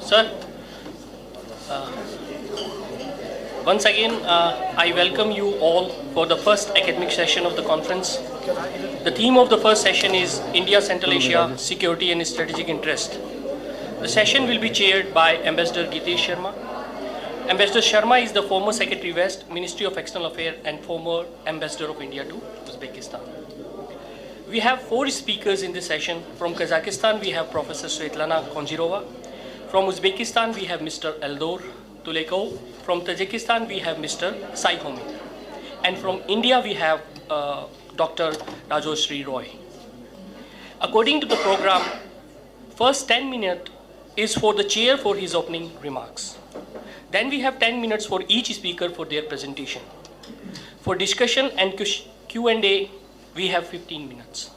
Sir, uh, once again, I welcome you all for the first academic session of the conference. The theme of the first session is India, Central Asia, Security and Strategic Interest. The session will be chaired by Ambassador Gitesh Sarma. Ambassador Sharma is the former Secretary West, Ministry of External Affairs, and former Ambassador of India to Uzbekistan. We have 4 speakers in this session. From Kazakhstan, we have Professor Svetlana Kozhirova. From Uzbekistan, we have Mr. Eldor Tulyakov. From Tajikistan, we have Mr. Saihomid. And from India, we have Dr. Rajorshi Roy. According to the program, first 10 minutes is for the chair for his opening remarks. Then we have 10 minutes for each speaker for their presentation. For discussion and Q&A, we have 15 minutes.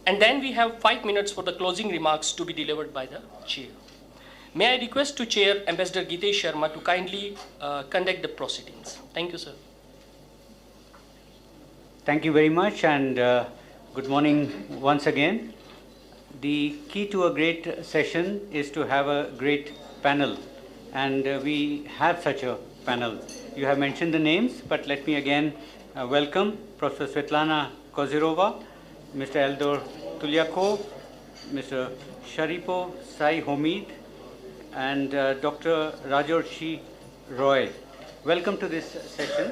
And then we have 5 minutes for the closing remarks to be delivered by the chair. May I request to Chair Ambassador Gitesh Sarma to kindly conduct the proceedings. Thank you, sir. Thank you very much, and good morning once again. The key to a great session is to have a great panel, and we have such a panel. You have mentioned the names, but let me again welcome Professor Svetlana Kozhirova, Mr. Eldor Tulyakov, Mr. Sharipov, Saihomid, and Dr. Rajorshi Roy. Welcome to this session.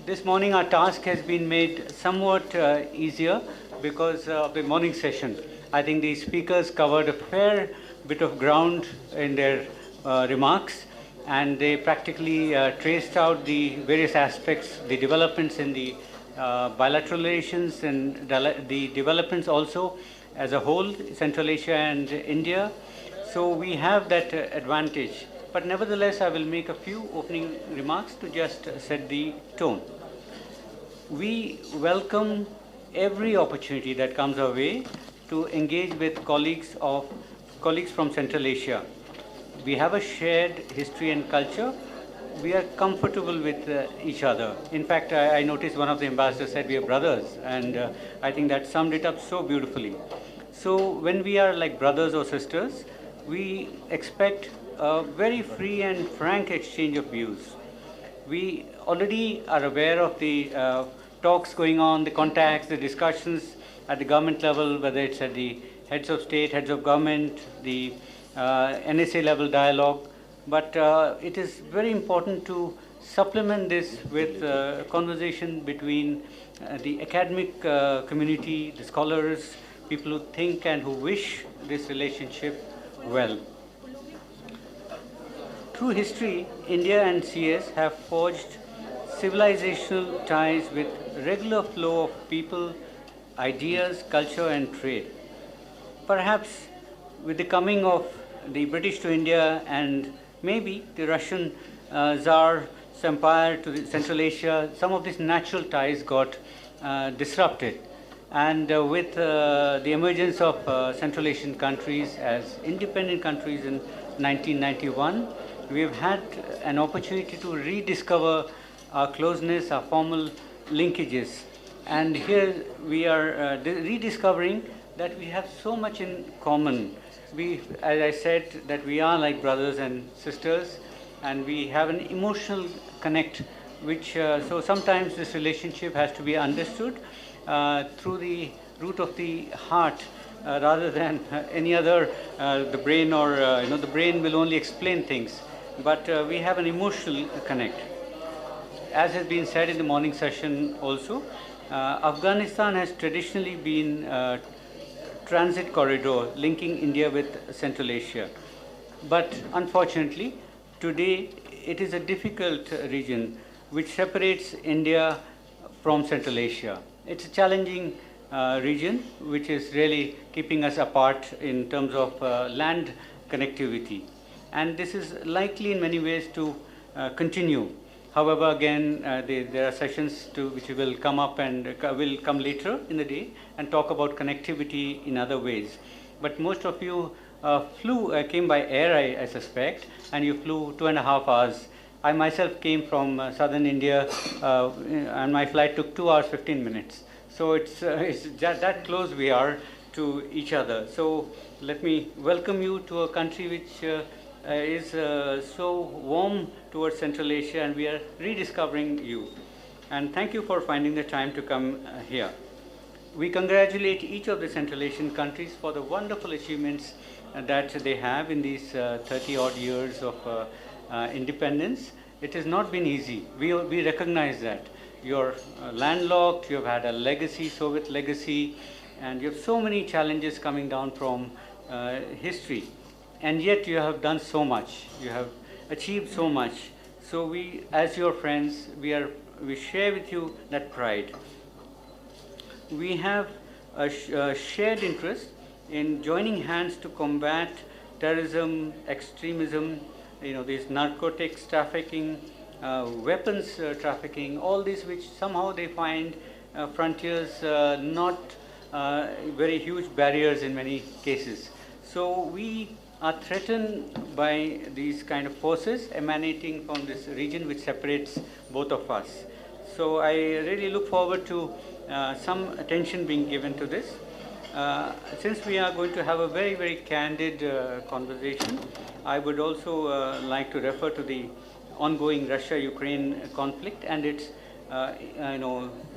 This morning our task has been made somewhat easier because of the morning session. I think the speakers covered a fair bit of ground in their remarks, and they practically traced out the various aspects, the developments in the bilateral relations and the developments also as a whole, Central Asia and India. So we have that advantage. But nevertheless, I will make a few opening remarks to just set the tone. We welcome every opportunity that comes our way to engage with colleagues from Central Asia. We have a shared history and culture. We are comfortable with each other. In fact, I noticed one of the ambassadors said we are brothers, and I think that summed it up so beautifully. So when we are like brothers or sisters, we expect a very free and frank exchange of views. We already are aware of the talks going on, the contacts, the discussions at the government level, whether it's at the heads of state, heads of government, the NSA level dialogue. But it is very important to supplement this with conversation between the academic community, the scholars, people who think and who wish this relationship well. Through history, India and CS have forged civilizational ties with regular flow of people, ideas, culture and trade. Perhaps with the coming of the British to India and maybe the Russian Tsar's empire to Central Asia, some of these natural ties got disrupted. And with the emergence of Central Asian countries as independent countries in 1991, we've had an opportunity to rediscover our closeness, our formal linkages. And here we are rediscovering that we have so much in common. As I said, that we are like brothers and sisters, and we have an emotional connect, which, so sometimes this relationship has to be understood through the root of the heart rather than any other, the brain, or the brain will only explain things, but we have an emotional connect. As has been said in the morning session also, Afghanistan has traditionally been a transit corridor linking India with Central Asia. But unfortunately, today it is a difficult region which separates India from Central Asia. It's a challenging region which is really keeping us apart in terms of land connectivity. And this is likely in many ways to continue. However, again, there are sessions which will come up and will come later in the day and talk about connectivity in other ways. But most of you came by air, I suspect, and you flew 2.5 hours. I myself came from southern India, and my flight took 2 hours 15 minutes. So it's that close we are to each other. So let me welcome you to a country which is so warm towards Central Asia, and we are rediscovering you. And thank you for finding the time to come here. We congratulate each of the Central Asian countries for the wonderful achievements that they have in these 30-odd years of independence. It has not been easy. We recognize that. You're landlocked, you've had a legacy, Soviet legacy, and you have so many challenges coming down from history. And yet you have done so much. You have achieved so much. So we, as your friends, we share with you that pride. We have a shared interest in joining hands to combat terrorism, extremism, these narcotics trafficking, weapons trafficking, all these which somehow they find frontiers not very huge barriers in many cases. So we are threatened by these kind of forces emanating from this region which separates both of us. So I really look forward to some attention being given to this. Since we are going to have a very, very candid conversation, I would also like to refer to the ongoing Russia-Ukraine conflict and its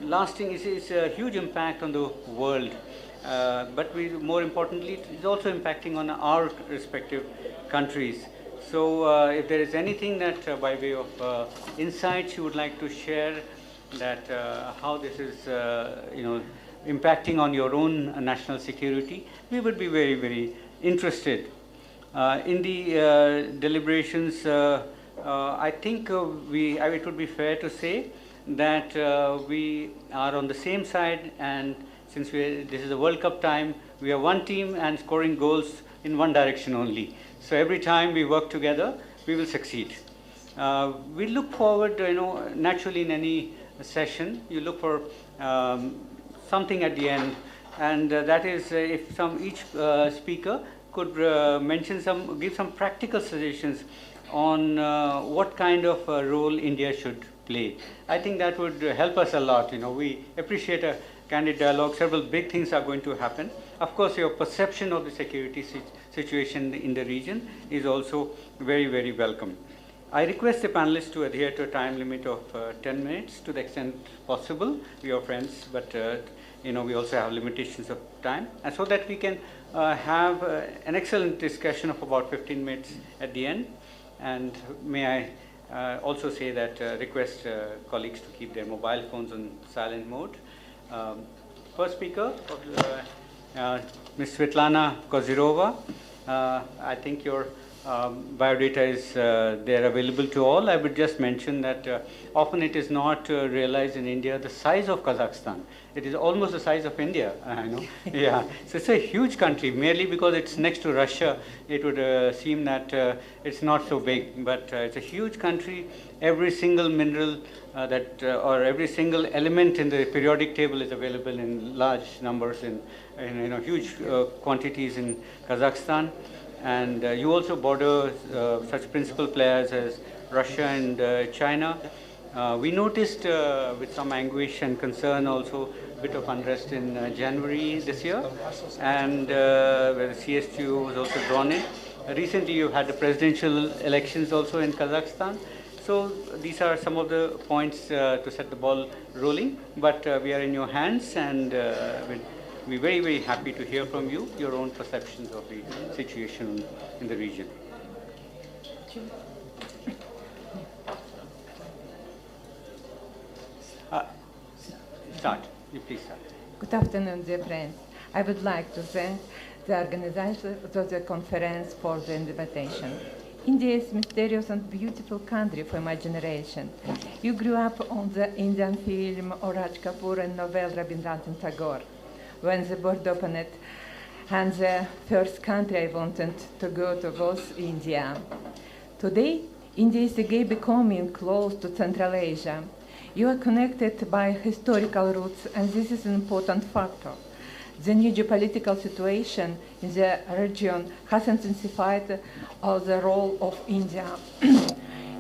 lasting is a huge impact on the world. But more importantly, it is also impacting on our respective countries. So if there is anything that by way of insights you would like to share, that how this is impacting on your own national security, we would be very, very interested. In the deliberations, I think it would be fair to say that we are on the same side, and since this is a World Cup time, we are one team and scoring goals in one direction only. So every time we work together, we will succeed. We look forward, naturally in any session, you look for something at the end, and that is if each speaker could give some practical suggestions on what kind of role India should play. I think that would help us a lot. We appreciate a candid dialogue. Several big things are going to happen. Of course, your perception of the security situation in the region is also very, very welcome. I request the panelists to adhere to a time limit of 10 minutes to the extent possible. We are friends, but we also have limitations of time, and so that we can have an excellent discussion of about 15 minutes at the end. And may I also say that request colleagues to keep their mobile phones on silent mode. First speaker, Ms. Svetlana Kozhirova. I think your biodata is there available to all. I would just mention that often it is not realized in India the size of Kazakhstan. It is almost the size of India, I know. Yeah, so it's a huge country. Merely because it's next to Russia, it would seem that it's not so big, but it's a huge country. Every single mineral or every single element in the periodic table is available in large numbers in huge quantities in Kazakhstan. And you also border such principal players as Russia and China. We noticed with some anguish and concern also a bit of unrest in January this year, and where the CSTO was also drawn in. Recently you had the presidential elections also in Kazakhstan. So these are some of the points to set the ball rolling, but we are in your hands, and we're very, very happy to hear from you, your own perceptions of the situation in the region. Start. You please start. Good afternoon, dear friends. I would like to thank the organizers of the conference for the invitation. India is a mysterious and beautiful country for my generation. You grew up on the Indian film Raj Kapoor and novel Rabindranath Tagore. When the board opened, and the first country I wanted to go to was India. Today, India is again becoming close to Central Asia. You are connected by historical roots, and this is an important factor. The new geopolitical situation in the region has intensified the role of India.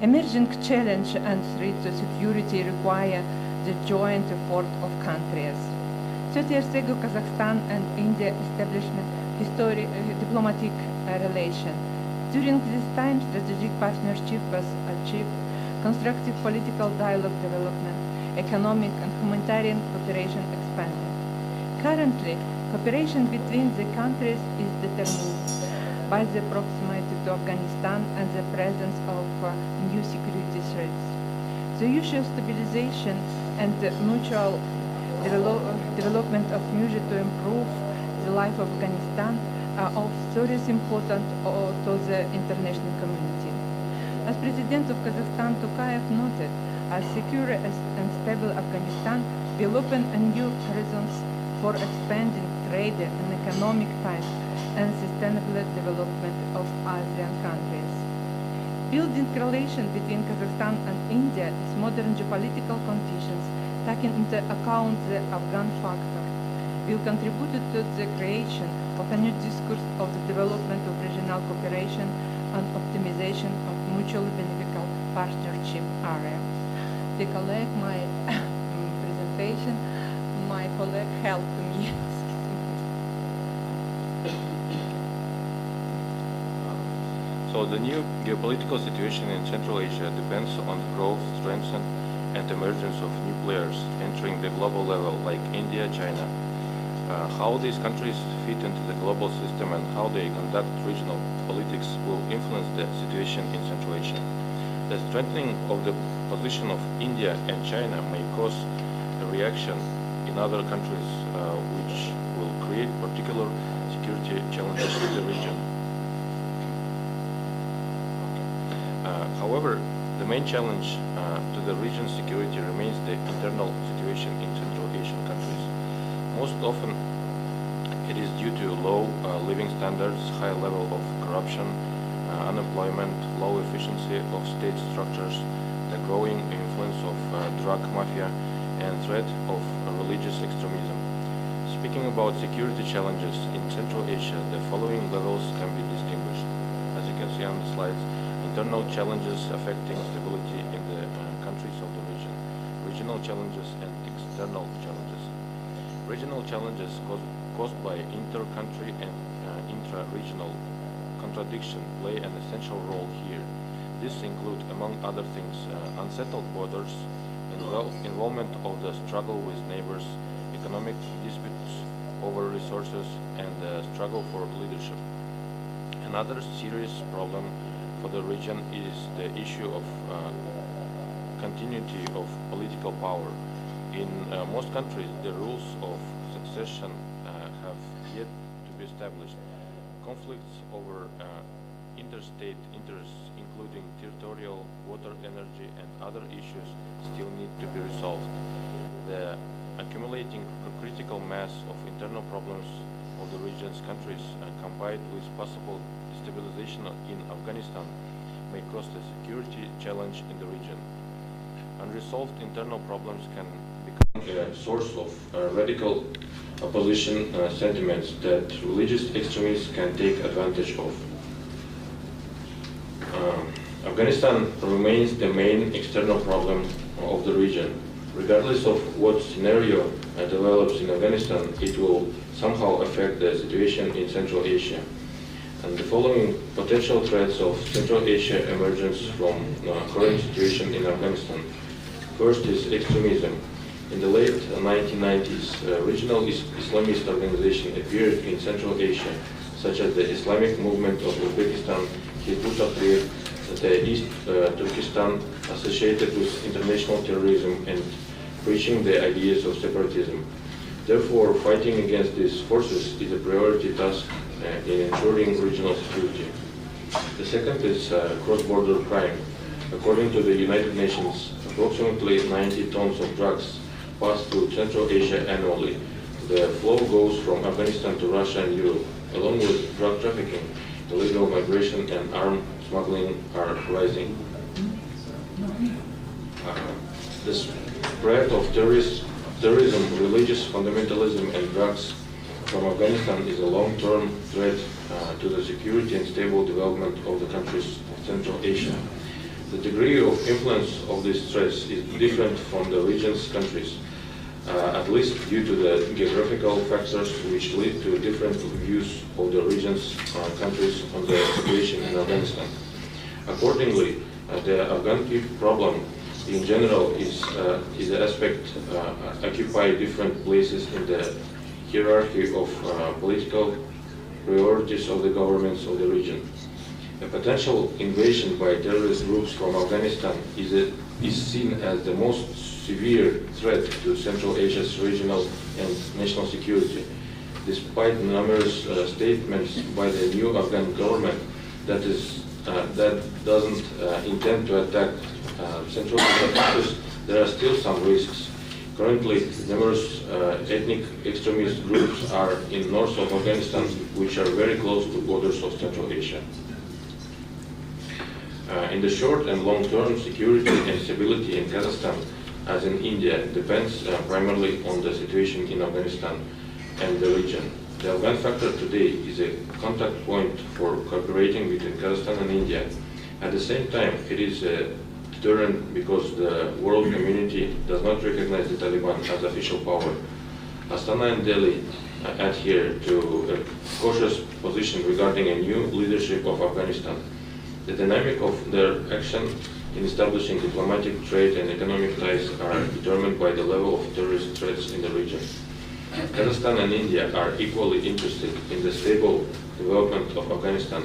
Emerging challenge and threats to security require the joint effort of countries. 30 years ago, Kazakhstan and India established diplomatic relation. During this time, strategic partnership was achieved, constructive political dialogue development, economic and humanitarian cooperation expanded. Currently, cooperation between the countries is determined by the proximity to Afghanistan and the presence of new security threats. The issue of stabilization and mutual development of measures to improve the life of Afghanistan are of serious importance to the international community. As President of Kazakhstan, Tokayev noted, a secure and stable Afghanistan will open a new horizons for expanding trade and economic ties and sustainable development of ASEAN countries. Building relations between Kazakhstan and India is modern geopolitical conditions, taking into account the Afghan factor, will contribute to the creation of a new discourse of the development of regional cooperation and optimization of mutually beneficial partnership area. To collect my presentation, my colleague helped me. So the new geopolitical situation in Central Asia depends on the growth, strength, and emergence of new players entering the global level like India, China. How these countries fit into the global system and how they conduct regional politics will influence the situation in Central Asia. The strengthening of the position of India and China may cause a reaction in other countries which will create particular security challenges in the region. However, the main challenge to the region's security remains the internal situation in Central Asian countries. Most often, it is due to low living standards, high level of corruption, unemployment, low efficiency of state structures, the growing influence of drug mafia, and threat of religious extremism. Speaking about security challenges in Central Asia, the following levels can be distinguished. As you can see on the slides, internal challenges affecting stability in the countries of the region, regional challenges and external challenges. Regional challenges caused by inter-country and intra-regional contradiction play an essential role here. This include, among other things, unsettled borders, involvement of the struggle with neighbors, economic disputes over resources, and the struggle for leadership. Another serious problem for the region is the issue of continuity of political power. In most countries, the rules of succession have yet to be established. Conflicts over interstate interests, including territorial, water, energy, and other issues, still need to be resolved. The accumulating critical mass of internal problems of the region's countries, combined with possible destabilization in Afghanistan, may cause a security challenge in the region. Unresolved internal problems can become a source of radical opposition sentiments that religious extremists can take advantage of. Afghanistan remains the main external problem of the region. Regardless of what scenario develops in Afghanistan, it will somehow affect the situation in Central Asia. And the following potential threats of Central Asia emergence from current situation in Afghanistan. First is extremism. In the late 1990s, regional Islamist organizations appeared in Central Asia, such as the Islamic Movement of Uzbekistan, Hizb-ut-Tahrir, the East Turkestan, associated with international terrorism and preaching the ideas of separatism. Therefore, fighting against these forces is a priority task in ensuring regional security. The second is cross-border crime. According to the United Nations, approximately 90 tons of drugs pass through Central Asia annually. The flow goes from Afghanistan to Russia and Europe. Along with drug trafficking, illegal migration and arms smuggling are rising. The spread of terrorism, religious fundamentalism, and drugs from Afghanistan is a long-term threat to the security and stable development of the countries of Central Asia. The degree of influence of these threats is different from the region's countries. at least due to the geographical factors which lead to different views of the region's countries on the situation in Afghanistan. Accordingly, the Afghan problem in general is an aspect occupy different places in the hierarchy of political priorities of the governments of the region. A potential invasion by terrorist groups from Afghanistan is seen as the most severe threat to Central Asia's regional and national security, despite numerous statements by the new Afghan government that doesn't intend to attack Central Asian countries. There are still some risks. Currently, numerous ethnic extremist groups are in north of Afghanistan, which are very close to borders of Central Asia. In the short and long term, security and stability in Kazakhstan, as in India, depends primarily on the situation in Afghanistan and the region. The Afghan factor today is a contact point for cooperating between Kazakhstan and India. At the same time, it is a deterrent because the world community does not recognize the Taliban as official power. Astana and Delhi adhere to a cautious position regarding a new leadership of Afghanistan. The dynamic of their action in establishing diplomatic, trade and economic ties are determined by the level of terrorist threats in the region. Kazakhstan and India are equally interested in the stable development of Afghanistan,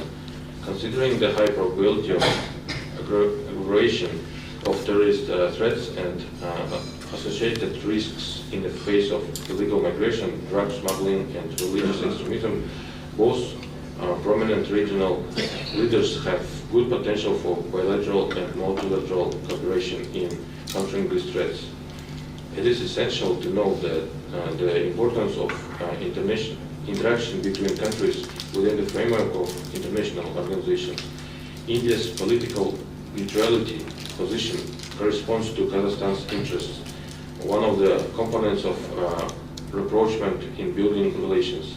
considering the high probability of aggravation of terrorist threats and associated risks in the face of illegal migration, drug smuggling and religious extremism. Both prominent regional leaders have good potential for bilateral and multilateral cooperation in countering these threats. It is essential to know that the importance of interaction between countries within the framework of international organizations. India's political neutrality position corresponds to Kazakhstan's interests, one of the components of rapprochement in building relations.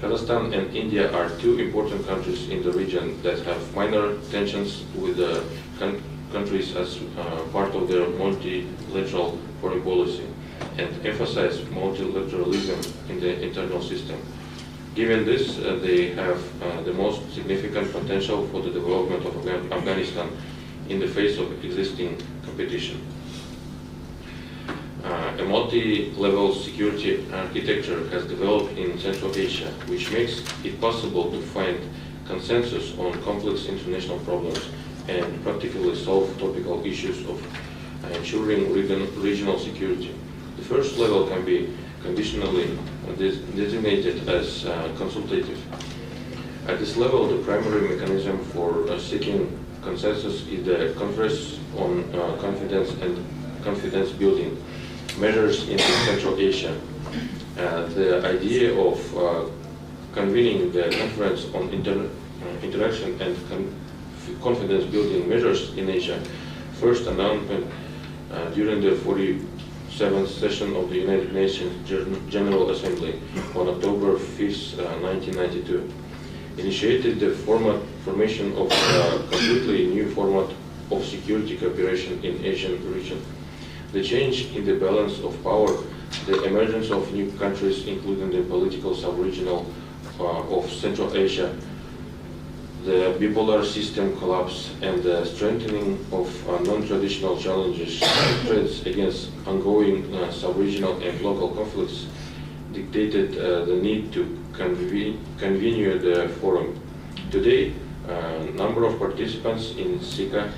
Kazakhstan and India are two important countries in the region that have minor tensions with the countries as part of their multilateral foreign policy and emphasize multilateralism in the internal system. Given this, they have the most significant potential for the development of Afghanistan in the face of existing competition. A multi-level security architecture has developed in Central Asia, which makes it possible to find consensus on complex international problems and practically solve topical issues of ensuring regional security. The first level can be conditionally designated as consultative. At this level, the primary mechanism for seeking consensus is the Conference on Confidence and Confidence Building measures in Central Asia. The idea of convening the Conference on Interaction and Confidence Building measures in Asia, first announcement during the 47th session of the United Nations General Assembly on October 5th, 1992, initiated the formation of a completely new format of security cooperation in Asian region. The change in the balance of power, the emergence of new countries, including the political sub-regional of Central Asia, the bipolar system collapse, and the strengthening of non-traditional challenges, threats against ongoing sub-regional and local conflicts, dictated the need to convene the forum. Today, number of participants in SICA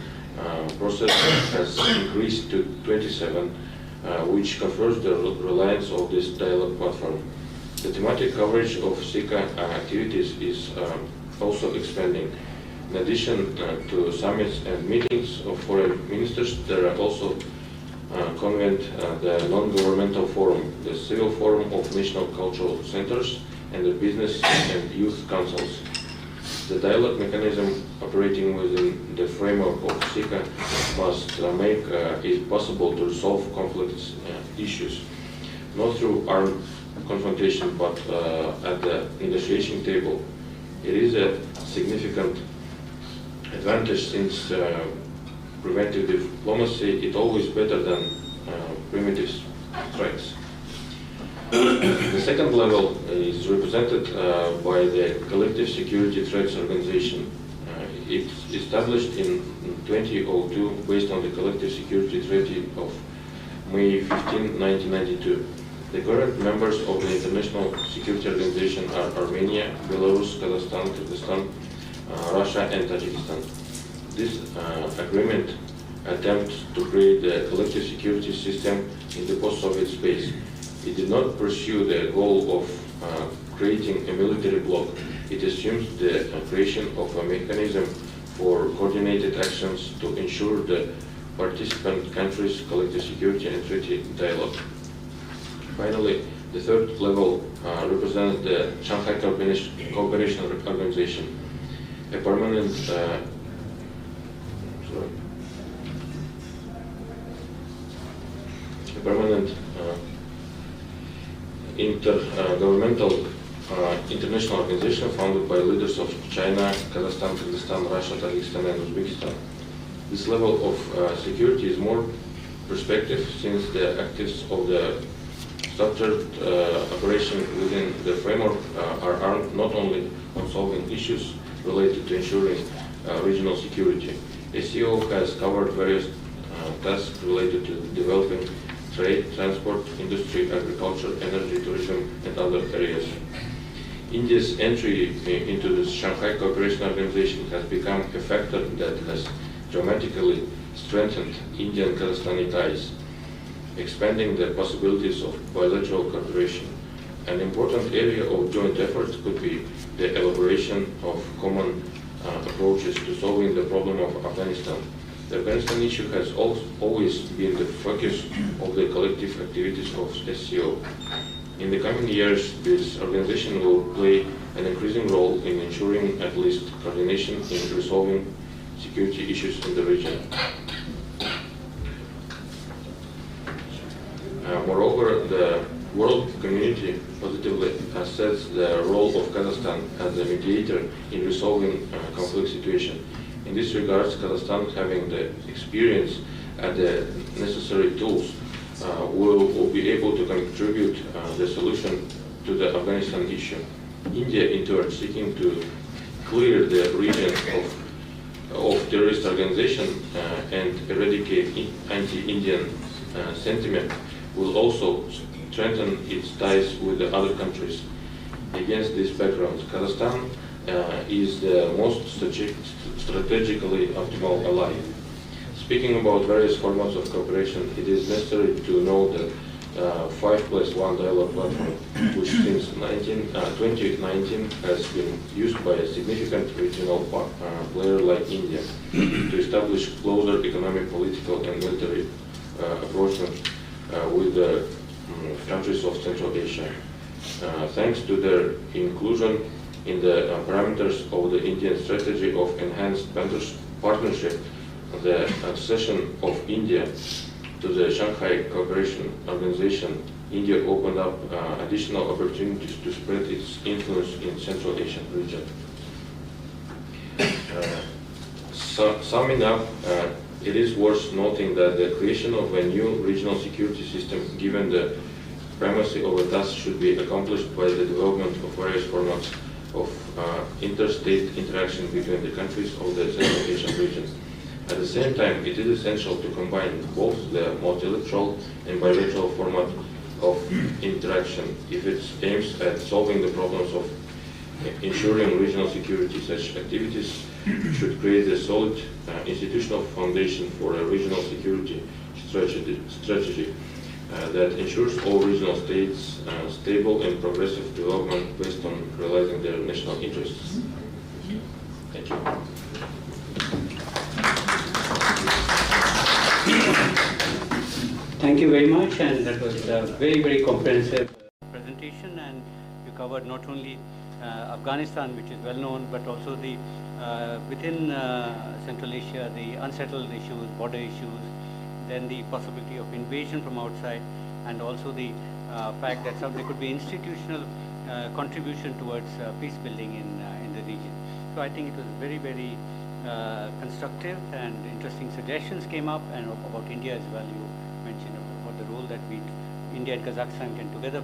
process has increased to 27, which confirms the reliance of this dialogue platform. The thematic coverage of SICA activities is also expanding. In addition to summits and meetings of foreign ministers, there are also convened the non-governmental forum, the civil forum of national cultural centers, and the business and youth councils. The dialogue mechanism operating within the framework of SICA must make it possible to resolve conflicts issues, not through armed confrontation, but at the negotiation table. It is a significant advantage since preventive diplomacy is always better than primitive threats. The second level is represented by the Collective Security Threats Organization. It's established in 2002 based on the Collective Security Treaty of May 15, 1992. The current members of the International Security Organization are Armenia, Belarus, Kazakhstan, Kyrgyzstan, Russia and Tajikistan. This agreement attempts to create a collective security system in the post-Soviet space. It did not pursue the goal of creating a military bloc. It assumes the creation of a mechanism for coordinated actions to ensure the participant countries' collective security and treaty dialogue. Finally, the third level represents the Shanghai Cooperation Organization, a permanent intergovernmental international organization founded by leaders of China, Kazakhstan, Kyrgyzstan, Russia, Tajikistan, and Uzbekistan. This level of security is more perspective since the activities of the structured operation within the framework are armed not only on solving issues related to ensuring regional security. SCO has covered various tasks related to developing trade, transport, industry, agriculture, energy, tourism, and other areas. India's entry into the Shanghai Cooperation Organization has become a factor that has dramatically strengthened Indian Kazakhstani ties, expanding the possibilities of bilateral cooperation. An important area of joint efforts could be the elaboration of common approaches to solving the problem of Afghanistan. The Afghanistan issue has always been the focus of the collective activities of SCO. In the coming years, this organization will play an increasing role in ensuring at least coordination in resolving security issues in the region. Moreover, the world community positively assesses the role of Kazakhstan as a mediator in resolving conflict situations. In this regard, Kazakhstan, having the experience and the necessary tools, will be able to contribute the solution to the Afghanistan issue. India, in turn, seeking to clear the region of terrorist organization and eradicate anti-Indian sentiment, will also strengthen its ties with the other countries. Against this background, Kazakhstan is the most strategically optimal ally. Speaking about various formats of cooperation, it is necessary to know that 5+1 dialogue platform, which since 2019 has been used by a significant regional player like India to establish closer economic, political, and military approachment with the countries of Central Asia. Thanks to their inclusion in the parameters of the Indian strategy of enhanced partnership, the accession of India to the Shanghai Cooperation Organization, India opened up additional opportunities to spread its influence in Central Asian region. Summing up, it is worth noting that the creation of a new regional security system, given the primacy of a task, should be accomplished by the development of various formats of interstate interaction between the countries of the Central Asian region. At the same time, it is essential to combine both the multilateral and bilateral format of interaction if it aims at solving the problems of ensuring regional security. Such activities should create a solid institutional foundation for a regional security strategy that ensures all regional states stable and progressive development based on realizing their national interests. Thank you. Thank you very much, and that was a very, very comprehensive presentation, and you covered not only Afghanistan, which is well known, but also the within Central Asia, the unsettled issues, border issues, then the possibility of invasion from outside, and also the fact that there could be institutional contribution towards peace building in the region. So I think it was very, very constructive, and interesting suggestions came up, and about India as well. You mentioned about the role that we India and Kazakhstan can together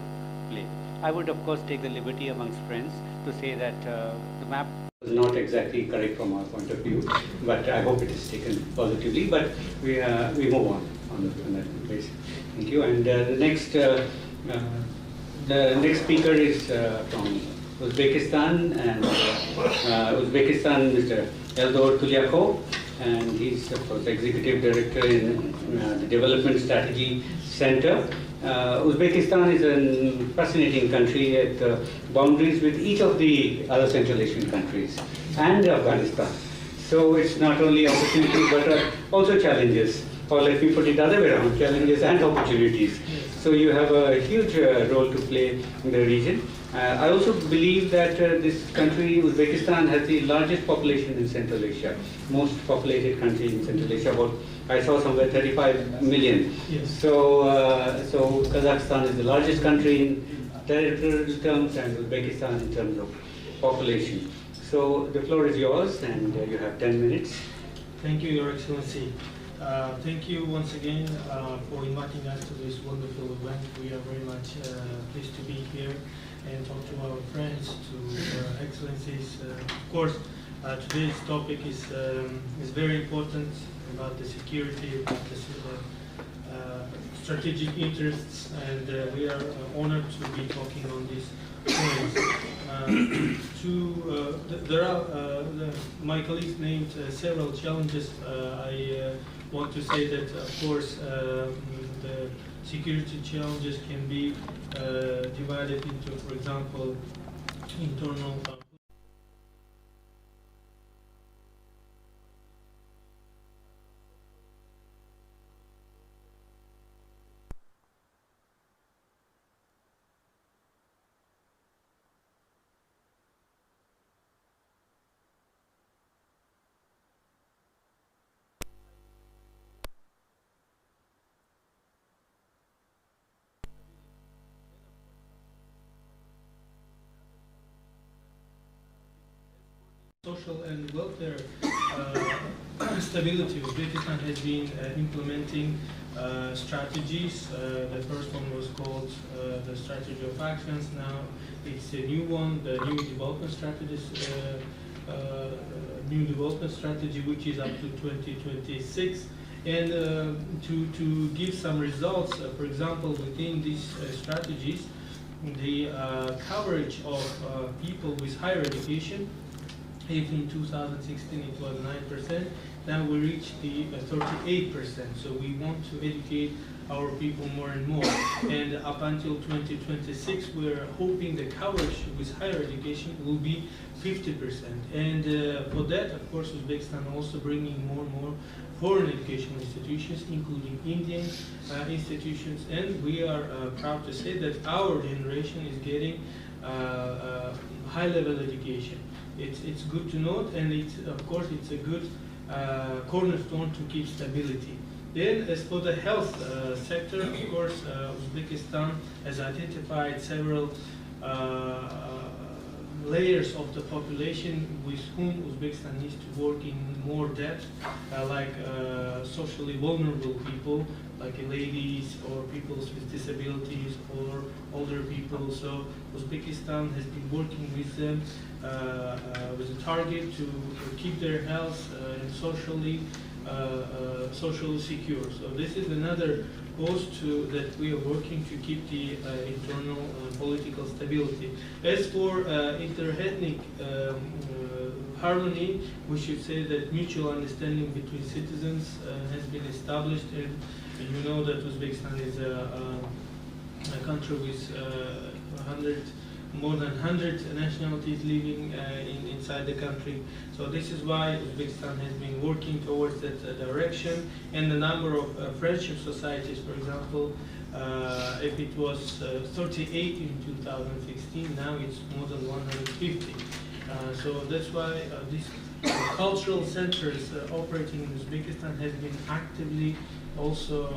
play. I would of course take the liberty amongst friends to say that the map was not exactly correct from our point of view, but I hope it is taken positively. But we move on that basis. Thank you. And the next speaker is from Uzbekistan, and Uzbekistan, Mr. Eldor Tulyakov, and he's of course Executive Director in the Development Strategy Center. Uzbekistan is a fascinating country at boundaries with each of the other Central Asian countries and Afghanistan. So it's not only opportunities but also challenges, or let me put it the other way around, challenges and opportunities. So you have a huge role to play in the region. I also believe that this country, Uzbekistan, has the largest population in Central Asia, most populated country in Central Asia. About, I saw somewhere 35 million. Yes. So Kazakhstan is the largest country in territorial terms, and Uzbekistan in terms of population. So the floor is yours, and you have 10 minutes. Thank you, Your Excellency. Thank you once again for inviting us to this wonderful event. We are very much pleased to be here and talk to our friends, to excellencies. Of course, today's topic is very important about the security, about the strategic interests, and we are honored to be talking on these points. There are, my colleagues named several challenges. I want to say that, of course, the security challenges can be divided into, for example, internal social and welfare stability. Uzbekistan has been implementing strategies. The first one was called the Strategy of Actions. Now it's a new one, the New Development Strategy, which is up to 2026. And to give some results, for example, within these strategies, the coverage of people with higher education, if in 2016 it was 9%, now we reached the 38%. So we want to educate our people more and more. And up until 2026, we're hoping the coverage with higher education will be 50%. And for that, of course, Uzbekistan also bringing more and more foreign educational institutions, including Indian institutions. And we are proud to say that our generation is getting high-level education. It's good to note, and of course it's a good cornerstone to keep stability. Then, as for the health sector, of course, Uzbekistan has identified several layers of the population with whom Uzbekistan needs to work in more depth, like socially vulnerable people, like ladies or people with disabilities or older people. So Uzbekistan has been working with them with a target to keep their health and socially secure. So this is another post that we are working to keep the internal political stability. As for interethnic harmony, we should say that mutual understanding between citizens has been established, and you know that Uzbekistan is a country with more than 100 nationalities living inside the country. So this is why Uzbekistan has been working towards that direction. And the number of friendship societies, for example, if it was 38 in 2016, now it's more than 150. So that's why these cultural centers operating in Uzbekistan has been actively also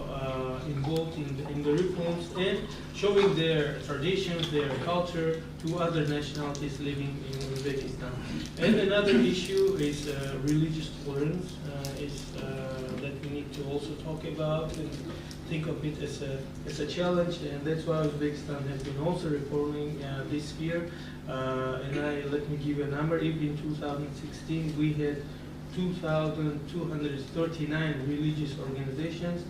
involved in the reforms and showing their traditions, their culture to other nationalities living in Uzbekistan. And another issue is religious tolerance, that we need to also talk about and think of it as a challenge, and that's why Uzbekistan has been also reforming this sphere. Let me give you a number. If in 2016 we had 2,239 religious organizations,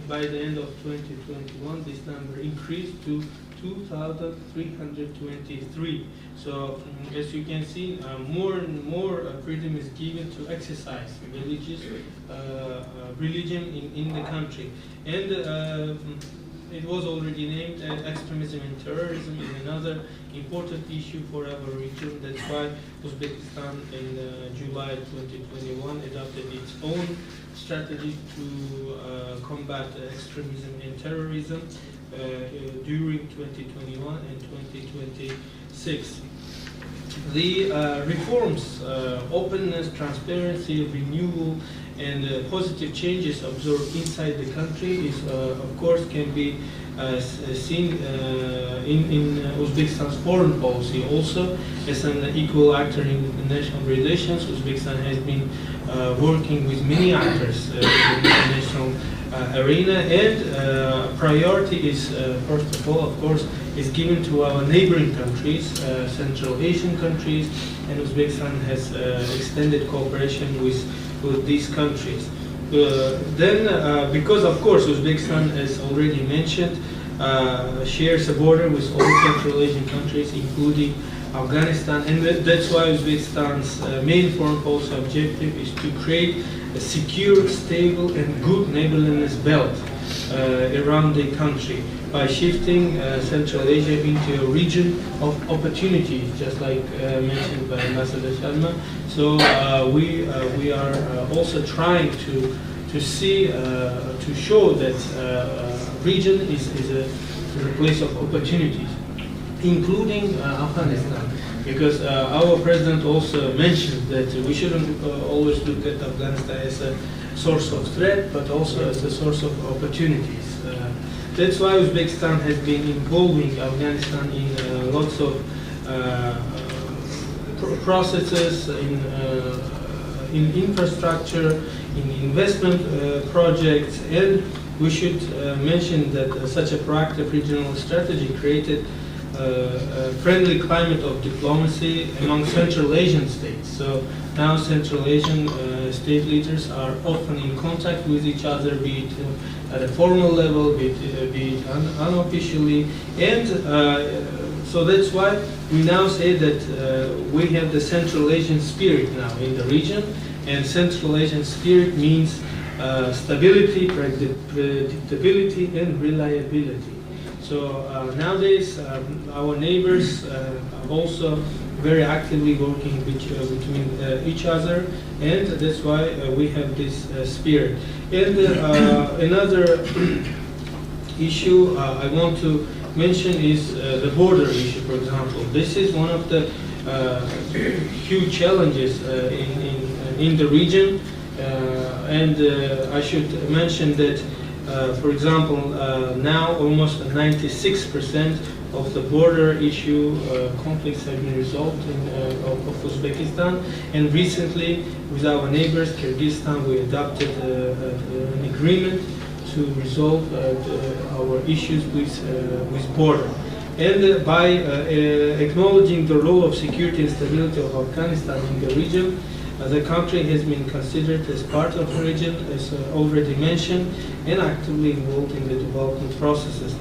by the end of 2021 this number increased to 2,323. So as you can see, more and more freedom is given to exercise religion in the country. And it was already named extremism and terrorism is another important issue for our region. That's why Uzbekistan in July 2021 adopted its own strategy to combat extremism and terrorism during 2021 and 2026. The reforms, openness, transparency, renewal, and positive changes observed inside the country is, of course, can be seen in Uzbekistan's foreign policy also. As an equal actor in international relations, Uzbekistan has been working with many actors in the international arena, and priority is, first of all, of course, is given to our neighboring countries, Central Asian countries, and Uzbekistan has extended cooperation with these countries. Because of course Uzbekistan, as already mentioned, shares a border with all Central Asian countries, including Afghanistan, and that's why Uzbekistan's main foreign policy objective is to create a secure, stable, and good neighborliness belt around the country by shifting Central Asia into a region of opportunity, just like mentioned by Ambassador Sarma. So we are also trying to see, to show that region is a place of opportunities, including Afghanistan, because our president also mentioned that we shouldn't always look at Afghanistan as a source of threat, but also as a source of opportunities. That's why Uzbekistan has been involving Afghanistan in lots of processes, in infrastructure, in investment projects, and we should mention that such a proactive regional strategy created a friendly climate of diplomacy among Central Asian states. So now Central Asian state leaders are often in contact with each other, be it at a formal level, be it unofficially, and so that's why we now say that we have the Central Asian spirit now in the region, and Central Asian spirit means stability, predictability, and reliability. So nowadays, our neighbors are also very actively working between each other, and that's why we have this spirit. And another issue I want to mention is the border issue, for example. This is one of the huge challenges in the region, and I should mention that for example, now almost 96% of the border issue conflicts have been resolved of Uzbekistan, and recently with our neighbors, Kyrgyzstan, we adopted an agreement to resolve our issues with border. And by acknowledging the role of security and stability of Afghanistan in the region, the country has been considered as part of the region, as already mentioned, and actively involved in the development processes.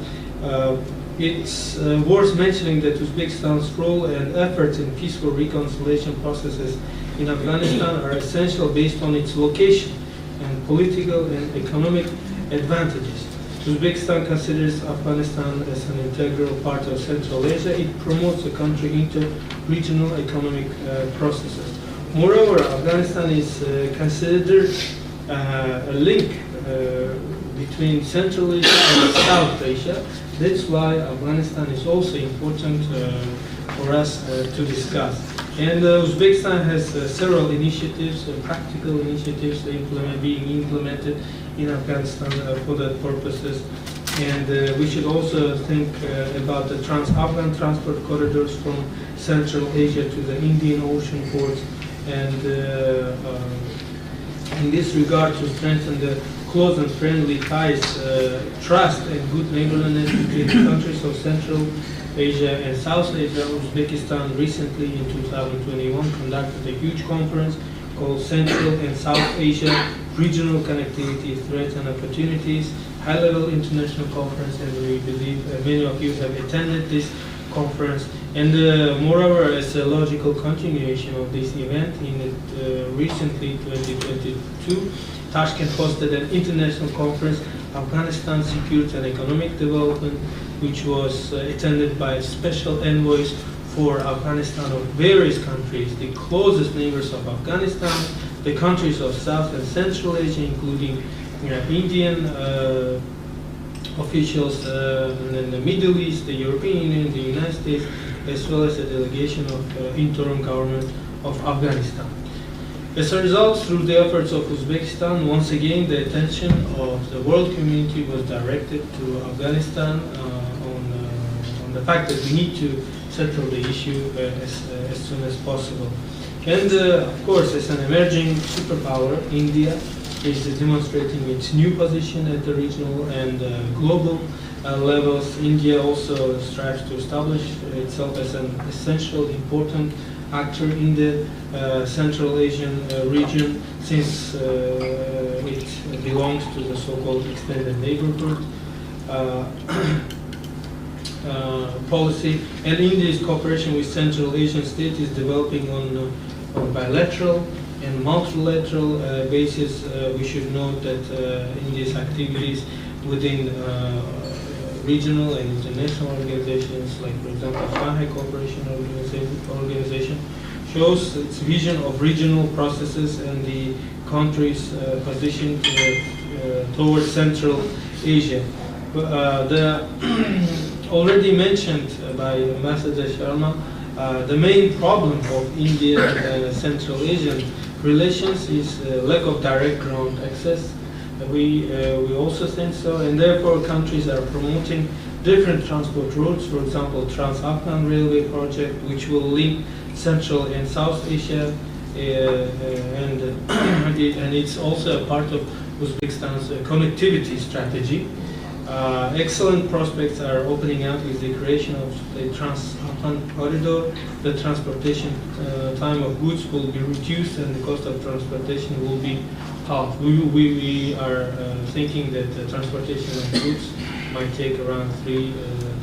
It's worth mentioning that Uzbekistan's role and efforts in peaceful reconciliation processes in Afghanistan are essential based on its location and political and economic advantages. Uzbekistan considers Afghanistan as an integral part of Central Asia. It promotes the country into regional economic processes. Moreover, Afghanistan is considered a link between Central Asia and South Asia. That's why Afghanistan is also important for us to discuss. And Uzbekistan has several initiatives, practical initiatives being implemented in Afghanistan for that purposes. And we should also think about the trans-Afghan transport corridors from Central Asia to the Indian Ocean ports, and in this regard to strengthen the close and friendly ties, trust and good neighborliness between the countries of Central Asia and South Asia. Uzbekistan recently in 2021 conducted a huge conference called Central and South Asia Regional Connectivity Threats and Opportunities, high-level international conference, and we believe many of you have attended this conference. And moreover, as a logical continuation of this event, recently 2022, Tashkent hosted an international conference, Afghanistan Security and Economic Development, which was attended by special envoys for Afghanistan of various countries, the closest neighbors of Afghanistan, the countries of South and Central Asia, including Indian officials, and then the Middle East, the European Union, the United States, as well as a delegation of interim government of Afghanistan. As a result, through the efforts of Uzbekistan, once again the attention of the world community was directed to Afghanistan on the fact that we need to settle the issue as soon as possible. And of course, as an emerging superpower, India is demonstrating its new position at the regional and global levels. India also strives to establish itself as an essential, important actor in the Central Asian region, since it belongs to the so-called extended neighborhood policy. And India's cooperation with Central Asian states is developing on bilateral and multilateral basis. We should note that India's activities within regional and international organizations, like for example Shanghai Cooperation Organization, shows its vision of regional processes and the country's position towards Central Asia. The already mentioned by Ambassador Sharma, the main problem of India and Central Asian relations is lack of direct ground access. We also think so, and therefore countries are promoting different transport routes. For example, Trans-Afghan Railway project, which will link Central and South Asia, and it's also a part of Uzbekistan's connectivity strategy. Excellent prospects are opening out with the creation of the Trans-Afghan corridor. The transportation time of goods will be reduced and the cost of transportation will be half. We are thinking that the transportation of goods might take around 3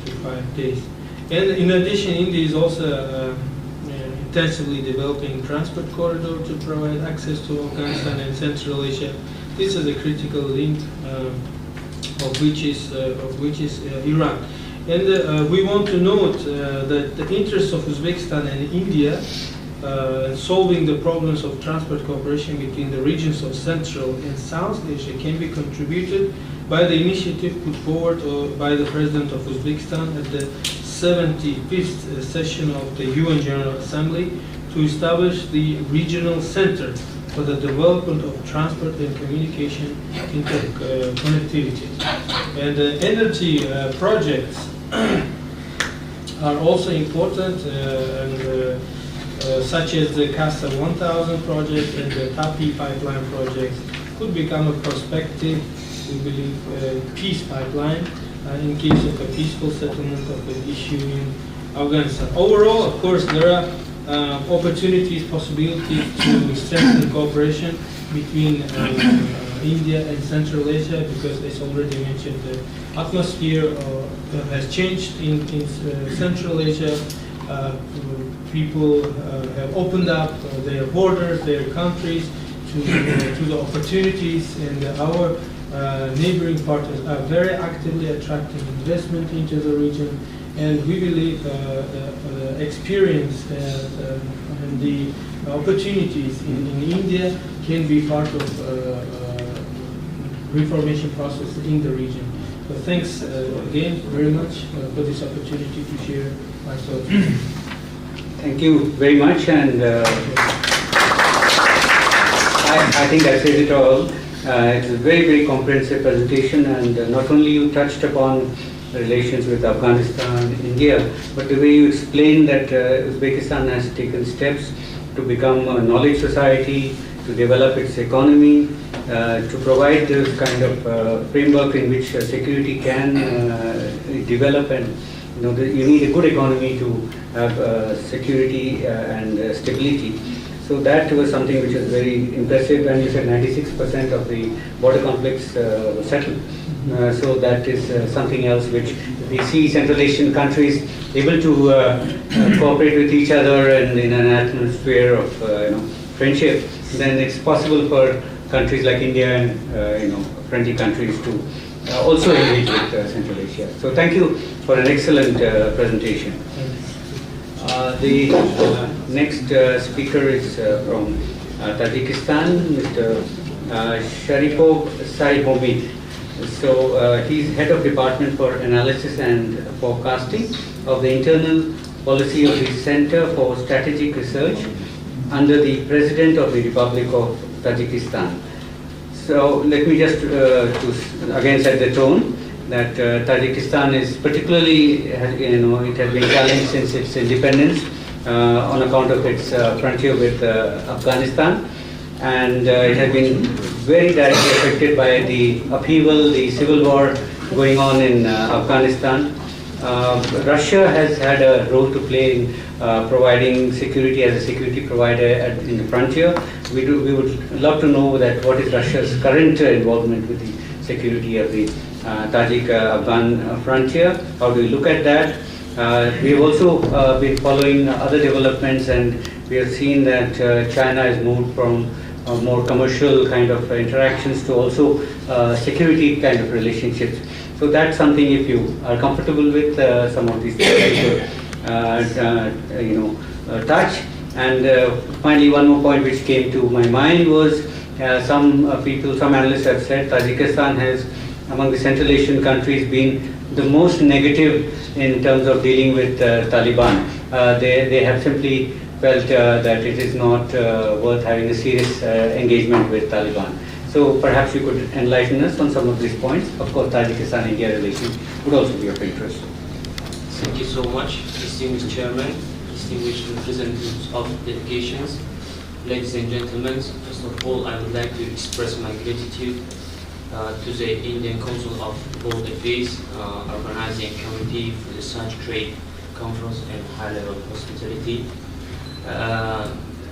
to 5 days. And in addition, India is also intensively developing transport corridor to provide access to Afghanistan and Central Asia. This is a critical link of which is Iran. And we want to note that the interests of Uzbekistan and India solving the problems of transport cooperation between the regions of Central and South Asia can be contributed by the initiative put forward by the President of Uzbekistan at the 75th session of the UN General Assembly to establish the regional center for the development of transport and communication interconnectivity. And energy projects are also important, such as the Casa 1000 project and the Tapi pipeline projects could become a prospective, we believe, peace pipeline in case of a peaceful settlement of the issue in Afghanistan. Overall, of course, there are opportunities, possibilities to strengthen cooperation between India and Central Asia, because as already mentioned, the atmosphere has changed in Central Asia. People have opened up their borders, their countries to the opportunities, and our neighboring partners are very actively attracting investment into the region. And we believe the experience and the opportunities in India can be part of reformation process in the region. So thanks again very much for this opportunity to share my thoughts. Thank you very much, and I think that says it all. It's a very, very comprehensive presentation, and not only you touched upon relations with Afghanistan, India, but the way you explained that Uzbekistan has taken steps to become a knowledge society, to develop its economy, to provide this kind of framework in which security can develop, and you need a good economy to have security and stability. So that was something which was very impressive, and you said 96% of the border conflicts were settled. So that is something else which we see Central Asian countries able to cooperate with each other and in an atmosphere of friendship. Then it's possible for countries like India and friendly countries to also engage with Central Asia. So thank you for an excellent presentation. The next speaker is from Tajikistan, Mr. Sharipov Saihomid. So he's head of Department for Analysis and Forecasting of the Internal Policy of the Center for Strategic Research under the President of the Republic of Tajikistan. So let me just again set the tone that Tajikistan is particularly, it has been challenged since its independence on account of its frontier with Afghanistan, and it has been very directly affected by the upheaval, the civil war going on in Afghanistan. Russia has had a role to play in providing security as a security provider in the frontier. We would love to know that what is Russia's current involvement with the security of the Tajik-Afghan frontier. How do we look at that? We have also been following other developments, and we have seen that China has moved from more commercial kind of interactions to also security kind of relationships. So that's something, if you are comfortable with some of these things, touch. And finally, one more point which came to my mind was some analysts have said Tajikistan has, among the Central Asian countries, been the most negative in terms of dealing with Taliban. They have simply felt that it is not worth having a serious engagement with Taliban. So perhaps you could enlighten us on some of these points. Of course, Tajikistan-India relations would also be of interest. Thank you so much, distinguished chairman, distinguished representatives of delegations, ladies and gentlemen. First of all, I would like to express my gratitude to the Indian Council of World Affairs organizing committee for the such great conference and high-level hospitality.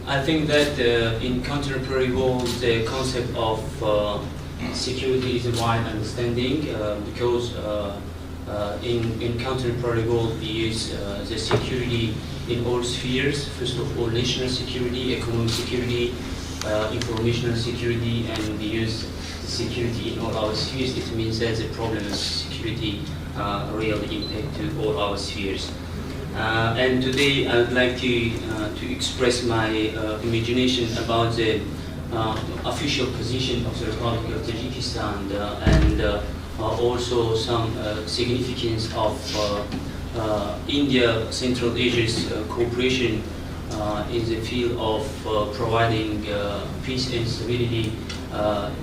I think that in contemporary world, the concept of security is a wide understanding because in contemporary world we use the security in all spheres. First of all, national security, economic security, informational security, and we use security in all our spheres. It means that the problem of security really impact to all our spheres. And today I would like to express my imagination about the official position of the Republic of Tajikistan and also some significance of India Central Asia's cooperation in the field of providing peace and stability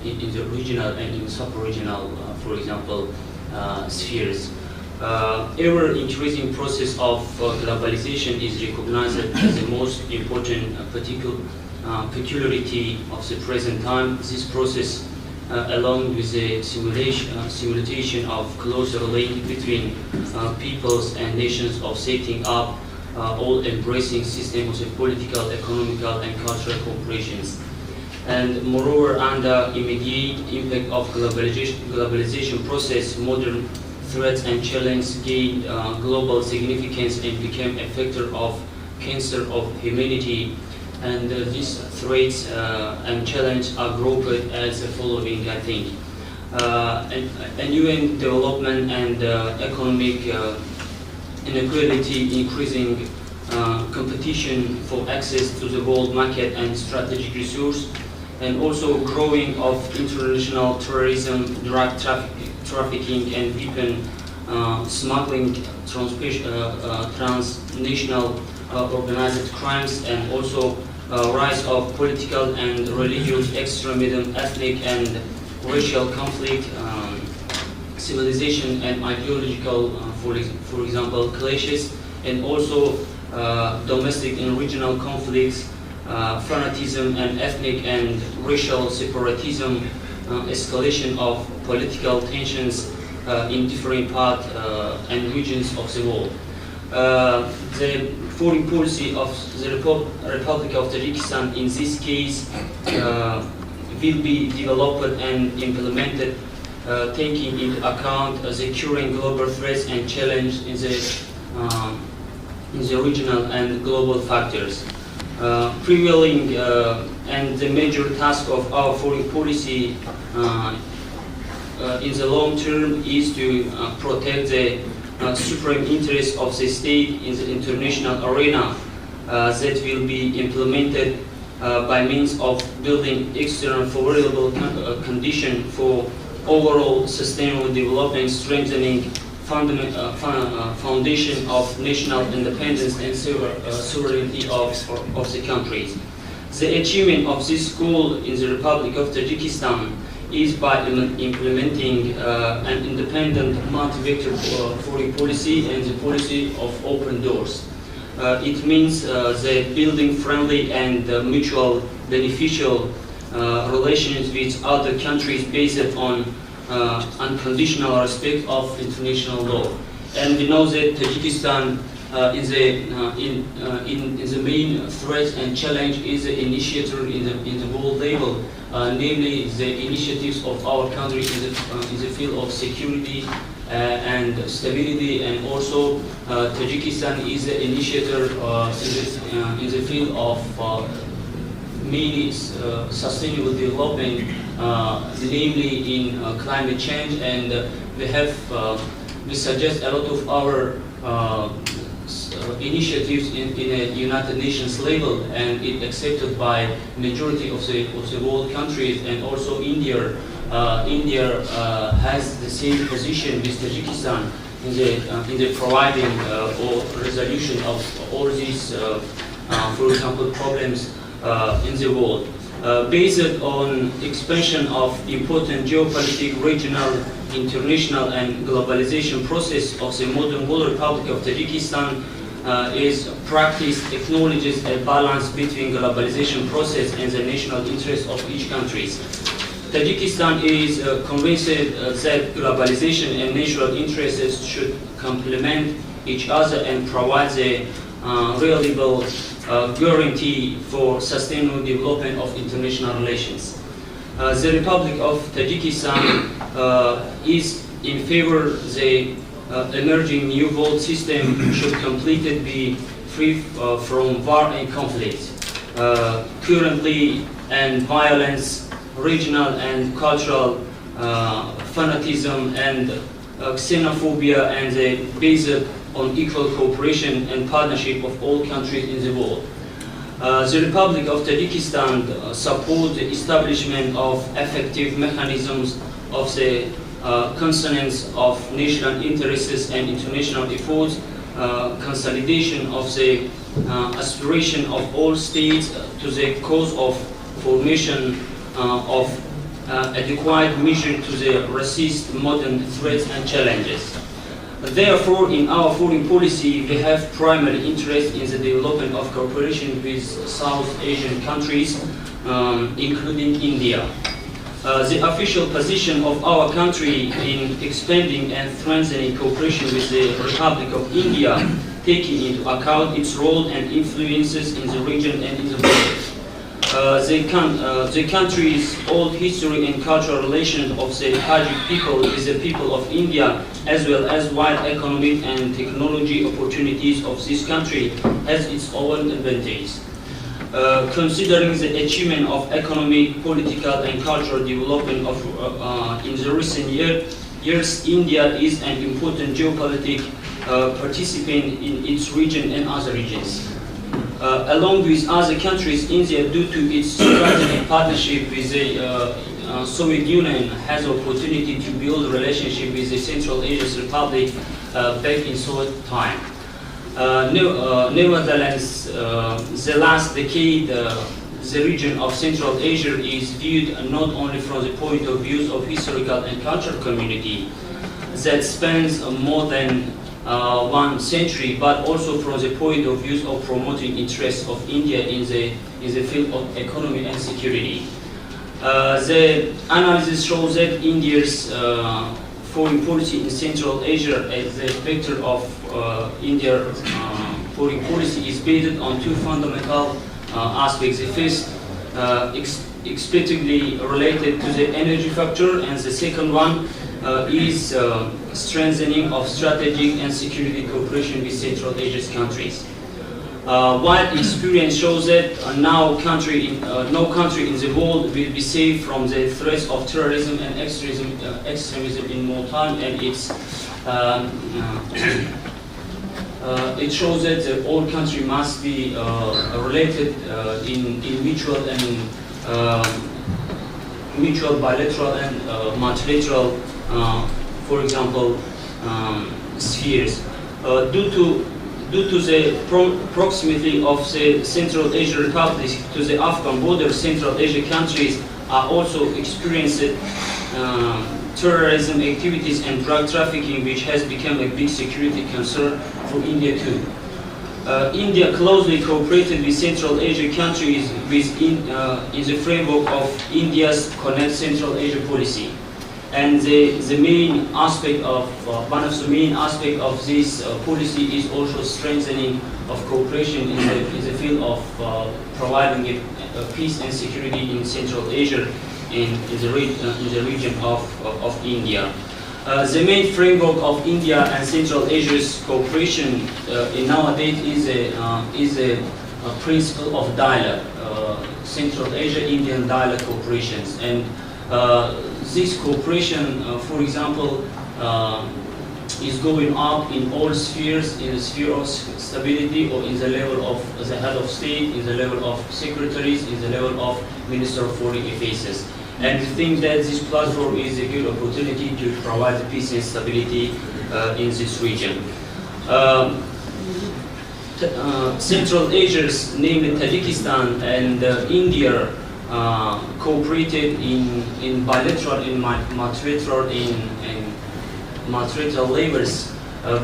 in the regional and in sub-regional, for example, spheres. Ever increasing process of globalization is recognized as the most important peculiarity of the present time. This process, along with the simulation of closer link between peoples and nations of setting up all-embracing systems of political, economical, and cultural cooperations. And moreover, under immediate impact of globalization process, modern threats and challenges gained global significance and became a factor of cancer of humanity. And these threats and challenges are grouped as the following, I think. UN development and economic inequality, increasing competition for access to the world market and strategic resource, and also growing of international terrorism, drug trafficking, and weapon smuggling, transnational organized crimes, and also rise of political and religious extremism, ethnic and racial conflict, civilization and ideological, for example, clashes, and also domestic and regional conflicts, fanatism and ethnic and racial separatism, escalation of political tensions in different parts and regions of the world. The foreign policy of the Republic of Tajikistan in this case will be developed and implemented taking into account the current global threats and challenges in the regional and global factors. Prevailing and the major task of our foreign policy in the long term is to protect the supreme interests of the state in the international arena that will be implemented by means of building external favorable condition for overall sustainable development, strengthening foundation of national independence and sovereignty of the countries. The achievement of this goal in the Republic of Tajikistan is by implementing an independent multi-vector foreign policy and the policy of open doors. It means the building friendly and mutual beneficial relations with other countries based on unconditional respect of international law. And we know that Tajikistan in the main threat and challenge is the initiator in the world level, namely the initiatives of our country in the field of security and stability, and also Tajikistan is the initiator in the field of mainly sustainable development, namely in climate change, and we suggest a lot of our initiatives in a United Nations level, and it accepted by majority of the world countries, and also India. India has the same position with Tajikistan in the providing or resolution of all these, for example, problems in the world. Based on expansion of important geopolitical, regional, international and globalization process of the modern world, Republic of Tajikistan is practice acknowledges a balance between globalization process and the national interest of each country. Tajikistan is convinced that globalization and national interests should complement each other and provide the reliable guarantee for sustainable development of international relations. The Republic of Tajikistan is in favor the emerging new world system should completely be free from war and conflict. Currently, and violence, regional and cultural fanatism and xenophobia, and based on equal cooperation and partnership of all countries in the world. The Republic of Tajikistan supports the establishment of effective mechanisms of the consonance of national interests and international efforts, consolidation of the aspiration of all states to the cause of formation of adequate measure to the resist modern threats and challenges. Therefore, in our foreign policy, we have primary interest in the development of cooperation with South Asian countries, including India. The official position of our country in expanding and strengthening cooperation with the Republic of India, taking into account its role and influences in the region and in the world. The country's old history and cultural relations of the Tajik people with the people of India, as well as wide economic and technology opportunities of this country, has its own advantages. Considering the achievement of economic, political, and cultural development in the recent years, India is an important geopolitical participant in its region and other regions. Along with other countries, India, due to its strategic partnership with the Soviet Union, has the opportunity to build relationship with the Central Asian Republic back in Soviet time. Nevertheless, the last decade, the region of Central Asia is viewed not only from the point of view of historical and cultural community that spans more than 1 century, but also from the point of view of promoting interests of India in the field of economy and security. The analysis shows that India's foreign policy in Central Asia as the vector of India's foreign policy is based on 2 fundamental aspects. The first, explicitly related to the energy factor, and the second one is strengthening of strategic and security cooperation with Central Asia's countries. While experience shows that no country in the world will be safe from the threats of terrorism and extremism in more time, and it shows that all countries must be related in mutual bilateral and multilateral, for example, spheres. Due to the proximity of the Central Asian Republic to the Afghan border, Central Asia countries are also experiencing terrorism activities and drug trafficking, which has become a big security concern for India too. India closely cooperated with Central Asia countries in the framework of India's Connect Central Asia policy. And the main aspect of one of the main aspects of this policy is also strengthening of cooperation in the field of providing peace and security in Central Asia, in the region of India. The main framework of India and Central Asia's cooperation in nowadays is a principle of dialogue, Central Asia-Indian dialogue cooperations, and this cooperation, for example, is going up in all spheres, in the sphere of stability, or in the level of the head of state, in the level of secretaries, in the level of Minister of Foreign Affairs. And we think that this platform is a good opportunity to provide peace and stability in this region. Central Asia's, namely Tajikistan and India, cooperated in bilateral, in multilateral levels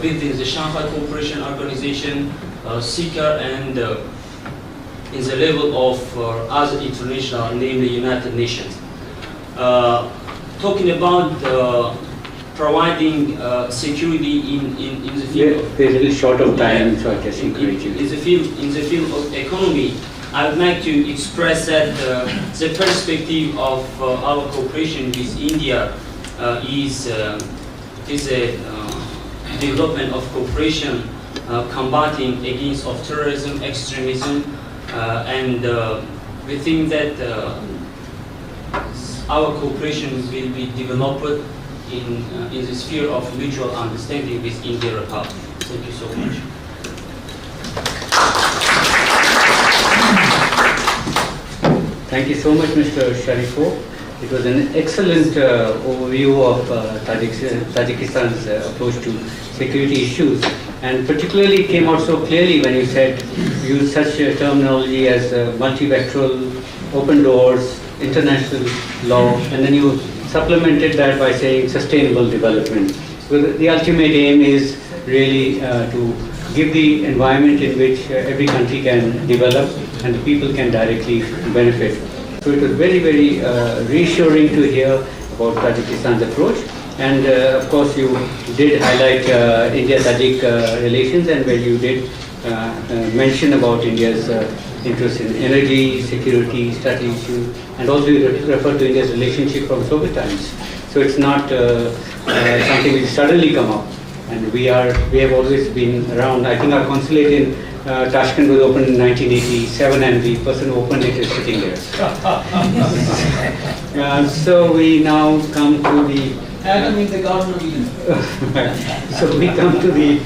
within the Shanghai Cooperation Organization, SICA, and in the level of other international, namely United Nations. Talking about providing security in the field. There's a little short of time, so I just encourage you. In the field of economy, I would like to express that the perspective of our cooperation with India is a development of cooperation combating against of terrorism, extremism, and we think that our cooperation will be developed in the sphere of mutual understanding with India Republic. Thank you so much. Thank you so much, Mr. Sharipov. It was an excellent overview of Tajikistan's approach to security issues, and particularly came out so clearly when you said, use such a terminology as multivectoral, open doors, international law, and then you supplemented that by saying sustainable development. So the ultimate aim is really to give the environment in which every country can develop and the people can directly benefit. So it was very, very reassuring to hear about Tajikistan's approach. And of course, you did highlight India-Tajik relations, and where you did mention about India's interest in energy, security, strategy issues, and also you referred to India's relationship from Soviet times. So it's not something which suddenly come up. And we have always been around. I think our consulate in Tashkent was opened in 1987, and the person who opened it is sitting there. So we now come to the. So we come to the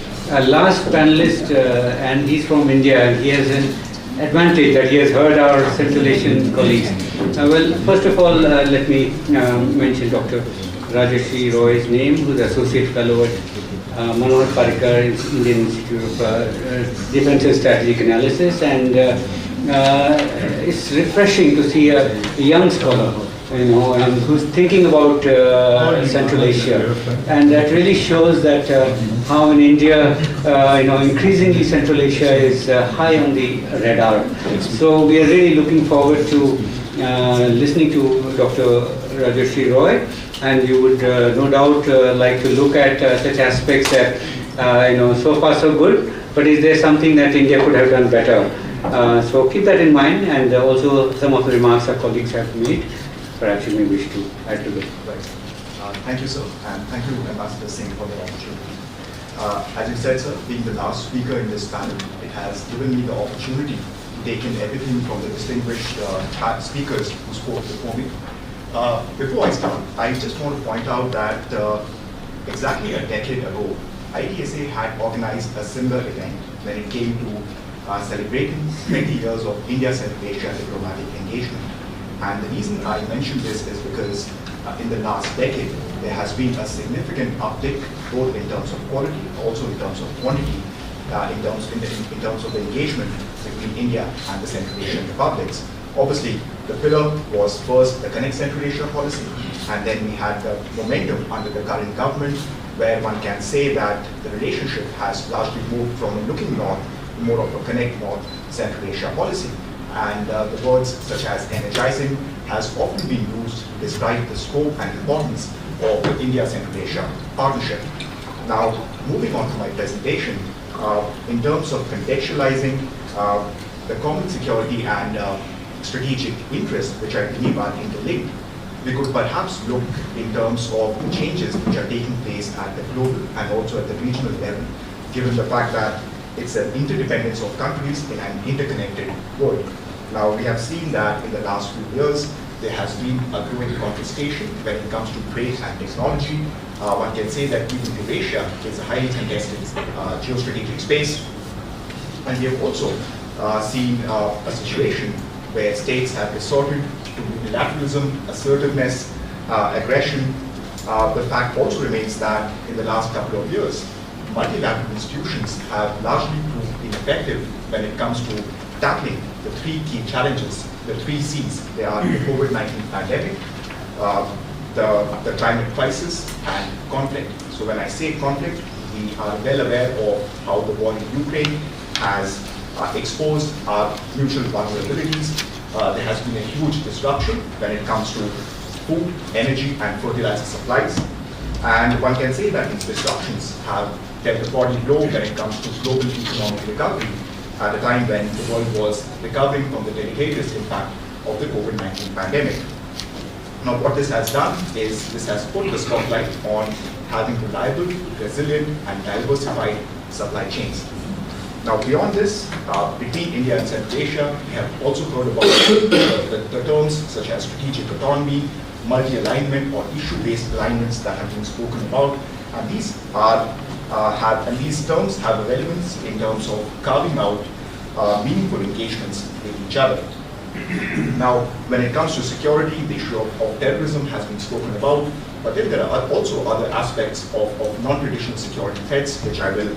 last panelist, and he's from India, and he has an advantage that he has heard our Central Asian colleagues. Well, first of all, let me mention Dr. Rajorshi Roy's name, who's Associate Fellow at Manohar Parrikar Indian Institute of Defense and Strategic Analysis, and it's refreshing to see a young scholar, and who's thinking about Central Asia, and that really shows that how in India, increasingly Central Asia is high on the radar. So we are really looking forward to listening to Dr. Rajorshi Roy, and you would no doubt like to look at such aspects that so far so good, but is there something that India could have done better? So keep that in mind, and also some of the remarks our colleagues have made. Perhaps you may wish to add to this. Right. Thank you, sir, and thank you, Ambassador Singh, for the opportunity. As you said, sir, being the last speaker in this panel, it has given me the opportunity to take in everything from the distinguished speakers who spoke before me. Before I start, I just want to point out that exactly a decade ago, IDSA had organized a similar event when it came to celebrating 20 years of India-Central Asia diplomatic engagement. And the reason I mention this is because in the last decade, there has been a significant uptick, both in terms of quality, also in terms of quantity, in terms of the engagement between India and the Central Asian republics. Obviously, the pillar was first the Connect Central Asia policy, and then we had the momentum under the current government, where one can say that the relationship has largely moved from looking north to more of a Connect North Central Asia policy. And the words such as energizing has often been used to describe the scope and importance of the India-Central Asia partnership. Now, moving on to my presentation, in terms of contextualizing the common security and strategic interests, which I believe are interlinked, we could perhaps look in terms of the changes which are taking place at the global and also at the regional level, given the fact that it's an interdependence of countries in an interconnected world. Now, we have seen that in the last few years, there has been a growing contestation when it comes to trade and technology. One can say that even Eurasia is a highly contested geostrategic space. And we have also seen a situation where states have resorted to unilateralism, assertiveness, aggression. The fact also remains that in the last couple of years, multilateral institutions have largely proved ineffective when it comes to tackling the three key challenges, the three C's. They are the COVID-19 pandemic, the climate crisis, and conflict. So when I say conflict, we are well aware of how the war in Ukraine has exposed our mutual vulnerabilities. There has been a huge disruption when it comes to food, energy, and fertilizer supplies. And one can say that these disruptions have kept the body low when it comes to global economic recovery at a time when the world was recovering from the deleterious impact of the COVID-19 pandemic. Now, what this has done is this has put the spotlight on having reliable, resilient, and diversified supply chains. Now, beyond this, between India and Central Asia, we have also heard about the terms such as strategic autonomy, multi-alignment, or issue-based alignments that have been spoken about, and these these terms have a relevance in terms of carving out meaningful engagements with each other. Now, when it comes to security, the issue of terrorism has been spoken about, but then there are also other aspects of non-traditional security threats, which I will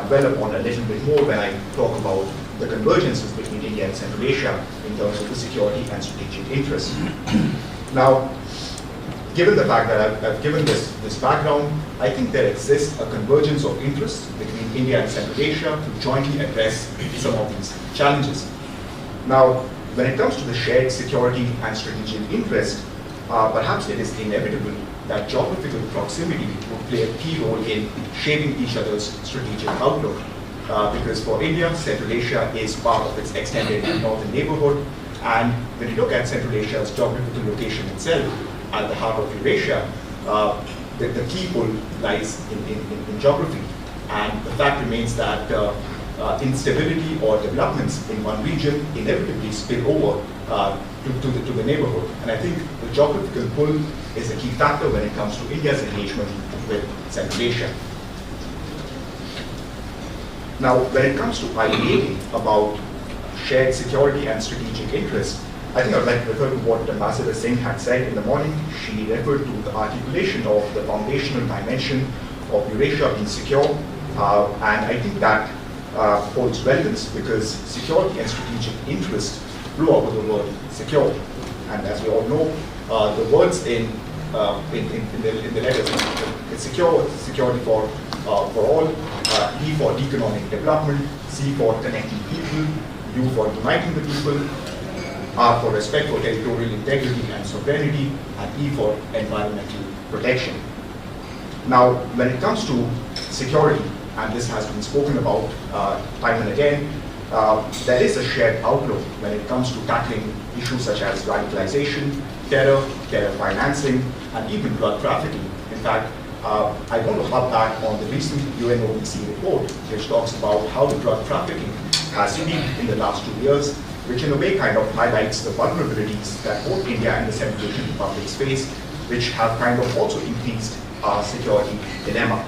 dwell upon a little bit more when I talk about the convergences between India and Central Asia in terms of the security and strategic interests. Now, given the fact that I've given this background, I think there exists a convergence of interests between India and Central Asia to jointly address some of these challenges. Now, when it comes to the shared security and strategic interest, perhaps it is inevitable that geographical proximity would play a key role in shaping each other's strategic outlook. Because for India, Central Asia is part of its extended northern neighborhood, and when you look at Central Asia's geographical location itself, at the heart of Eurasia, the key pull lies in geography. And the fact remains that instability or developments in one region inevitably spill over to the neighborhood. And I think the geographical pull is a key factor when it comes to India's engagement with Central Asia. Now, when it comes to ideating about shared security and strategic interests, I think I'd like to refer to what Ambassador Singh had said in the morning. She referred to the articulation of the foundational dimension of Eurasia being secure. And I think that holds relevance because security and strategic interest flow out of the word secure. And as we all know, the words in the letters, it's secure, security for all, D for economic development, C for connecting people, U for uniting the people, R for respect for territorial integrity and sovereignty, and E for environmental protection. Now, when it comes to security, and this has been spoken about time and again, there is a shared outlook when it comes to tackling issues such as radicalization, terror financing, and even drug trafficking. In fact, I want to hop back on the recent UNODC report, which talks about how the drug trafficking has peaked in the last 2 years, which in a way kind of highlights the vulnerabilities that both India and the Central Asian republics face, which have kind of also increased our security dilemma.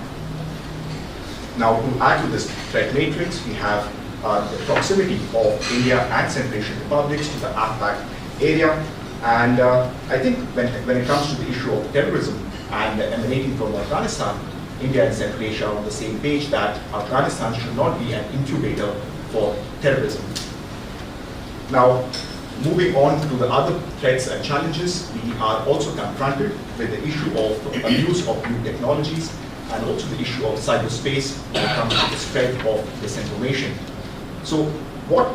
Now, to add to this threat matrix, we have the proximity of India and Central Asian republics to the AFPAC area. And I think when it comes to the issue of terrorism and emanating from Afghanistan, India and Central Asia are on the same page that Afghanistan should not be an incubator for terrorism. Now, moving on to the other threats and challenges, we are also confronted with the issue of abuse of new technologies and also the issue of cyberspace when it comes to the spread of disinformation. So what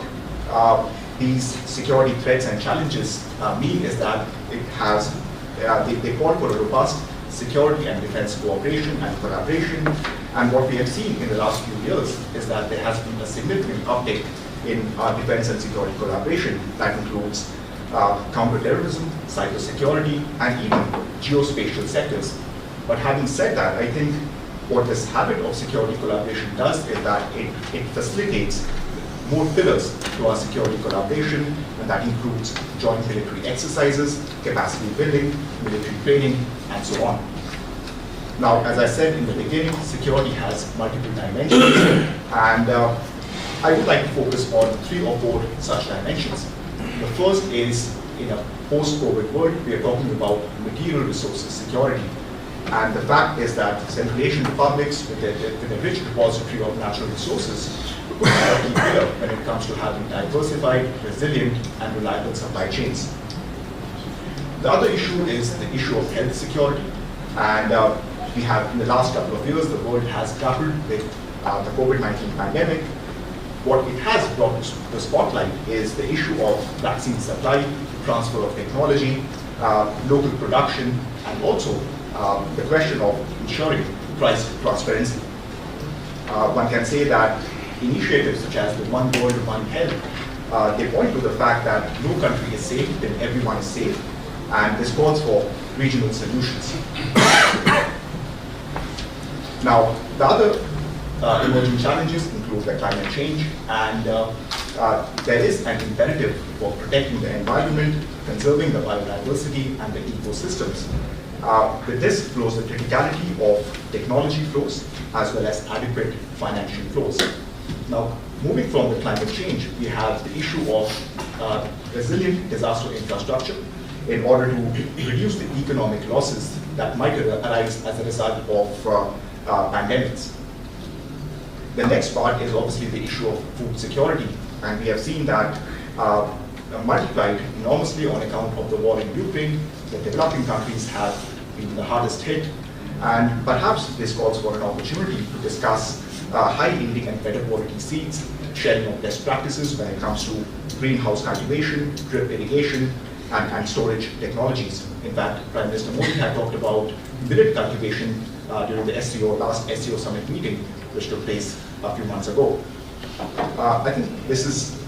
these security threats and challenges mean is that it has, they call for a robust security and defense cooperation and collaboration. And what we have seen in the last few years is that there has been a significant uptick in our defense and security collaboration that includes counterterrorism, cybersecurity, and even geospatial sectors. But having said that, I think what this habit of security collaboration does is that it facilitates more pillars to our security collaboration, and that includes joint military exercises, capacity building, military training, and so on. Now, as I said in the beginning, security has multiple dimensions, and I would like to focus on 3 or 4 such dimensions. The first is, in a post-COVID world, we are talking about material resources security. And the fact is that Central Asian republics, with a rich repository of natural resources, are a key pillar when it comes to having diversified, resilient, and reliable supply chains. The other issue is the issue of health security. And we have, in the last couple of years, the world has grappled with the COVID-19 pandemic. What it has brought to the spotlight is the issue of vaccine supply, transfer of technology, local production, and also the question of ensuring price transparency. One can say that initiatives such as the One World, One Health, they point to the fact that no country is safe when everyone is safe, and this calls for regional solutions. Now, the other emerging challenges include the climate change, and there is an imperative for protecting the environment, conserving the biodiversity and the ecosystems. With this flows the criticality of technology flows as well as adequate financial flows. Now, moving from the climate change, we have the issue of resilient disaster infrastructure in order to reduce the economic losses that might arise as a result of pandemics. The next part is obviously the issue of food security, and we have seen that multiplied enormously on account of the war in Ukraine. The developing countries have been the hardest hit, and perhaps this calls for an opportunity to discuss high-yielding and better quality seeds, sharing of best practices when it comes to greenhouse cultivation, drip irrigation, and storage technologies. In fact, Prime Minister Modi had talked about millet cultivation during the last SCO summit meeting, which took place a few months ago. I think this is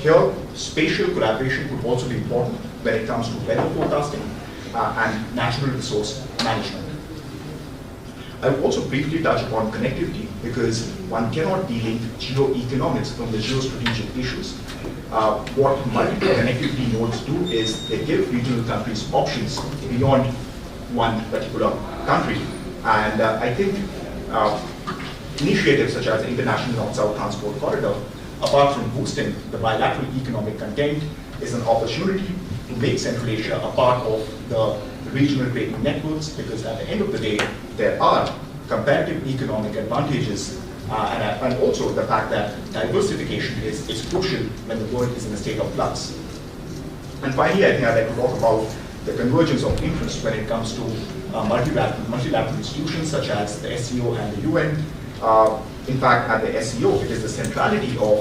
here, spatial collaboration would also be important when it comes to weather forecasting and natural resource management. I will also briefly touch upon connectivity because one cannot delink geoeconomics from the geostrategic issues. What multiple connectivity nodes do is they give regional countries options beyond one particular country. And I think initiatives such as the International North-South Transport Corridor, apart from boosting the bilateral economic content, is an opportunity to make Central Asia a part of the regional trading networks, because at the end of the day, there are comparative economic advantages, and also the fact that diversification is crucial when the world is in a state of flux. And finally, I think I'd like to talk about the convergence of interest when it comes to multilateral institutions such as the SCO and the UN. In fact, at the SCO, it is the centrality of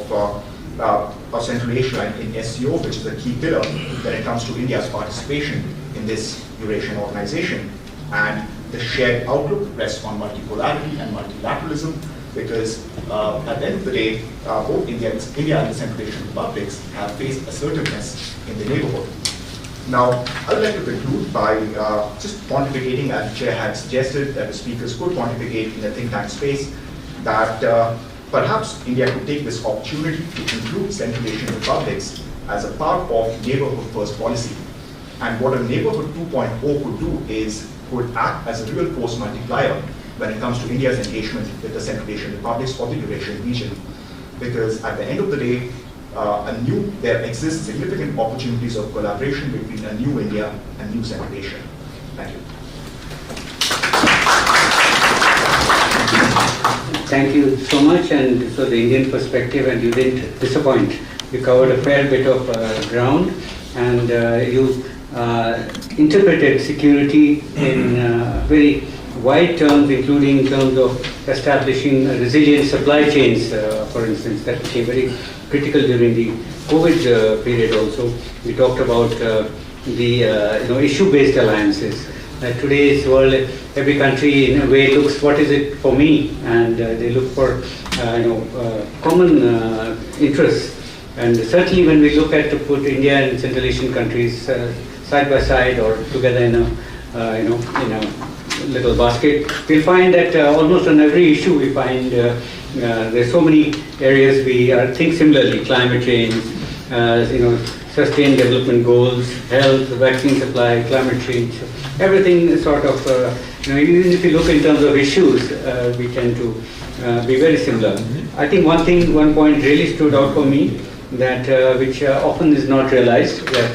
Central Asia and in SCO, which is a key pillar when it comes to India's participation in this Eurasian organization. And the shared outlook rests on multipolarity and multilateralism, because at the end of the day, both India and the Central Asian republics have faced assertiveness in the neighborhood. Now, I would like to conclude by just pontificating, as the chair had suggested, that the speakers could pontificate in a think tank space, that perhaps India could take this opportunity to include Central Asian republics as a part of neighborhood first policy. And what a neighborhood 2.0 could do is could act as a real force multiplier when it comes to India's engagement with the Central Asian republics or the Eurasian region. Because at the end of the day, there exist significant opportunities of collaboration between a new India and new Central Asia. Thank you. Thank you so much, and so the Indian perspective, and you didn't disappoint. You covered a fair bit of ground, and you interpreted security in very wide terms, including in terms of establishing resilient supply chains, for instance. That became very critical during the COVID period also. We talked about the issue-based alliances. Today's world, every country in a way looks, what is it for me? And they look for common interests. And certainly when we look at to put India and Central Asian countries side by side or together in a little basket, we'll find that almost on every issue we find there's so many areas we think similarly: climate change, sustained development goals, health, vaccine supply, climate change. Everything is sort of, even if you look in terms of issues, we tend to be very similar. I think one point really stood out for me, that which often is not realized, that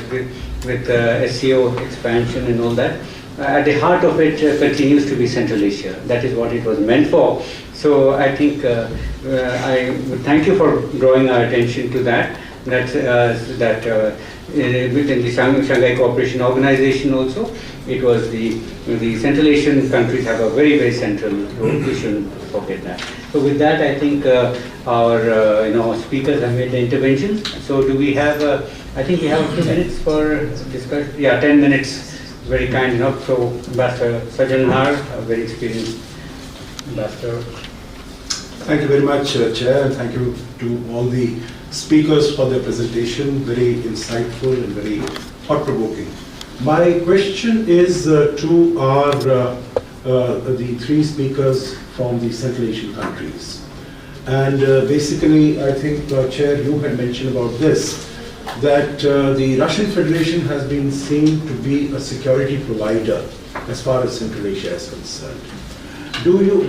with SCO expansion and all that, at the heart of it continues to be Central Asia. That is what it was meant for. So I think I would thank you for drawing our attention to that. Within the Shanghai Cooperation Organization also, it was the Central Asian countries have a very, very central role. We shouldn't forget that. So with that, I think our speakers have made the interventions. So do we have? I think we have a few minutes for discussion. Yeah, 10 minutes. Very kind enough. So Ambassador Sajanhar, a very experienced ambassador. Thank you very much, Chair, and thank you to all the speakers for their presentation. Very insightful and very thought-provoking. My question is to the three speakers from the Central Asian countries. And basically, I think, Chair, you had mentioned about this, that the Russian Federation has been seen to be a security provider as far as Central Asia is concerned.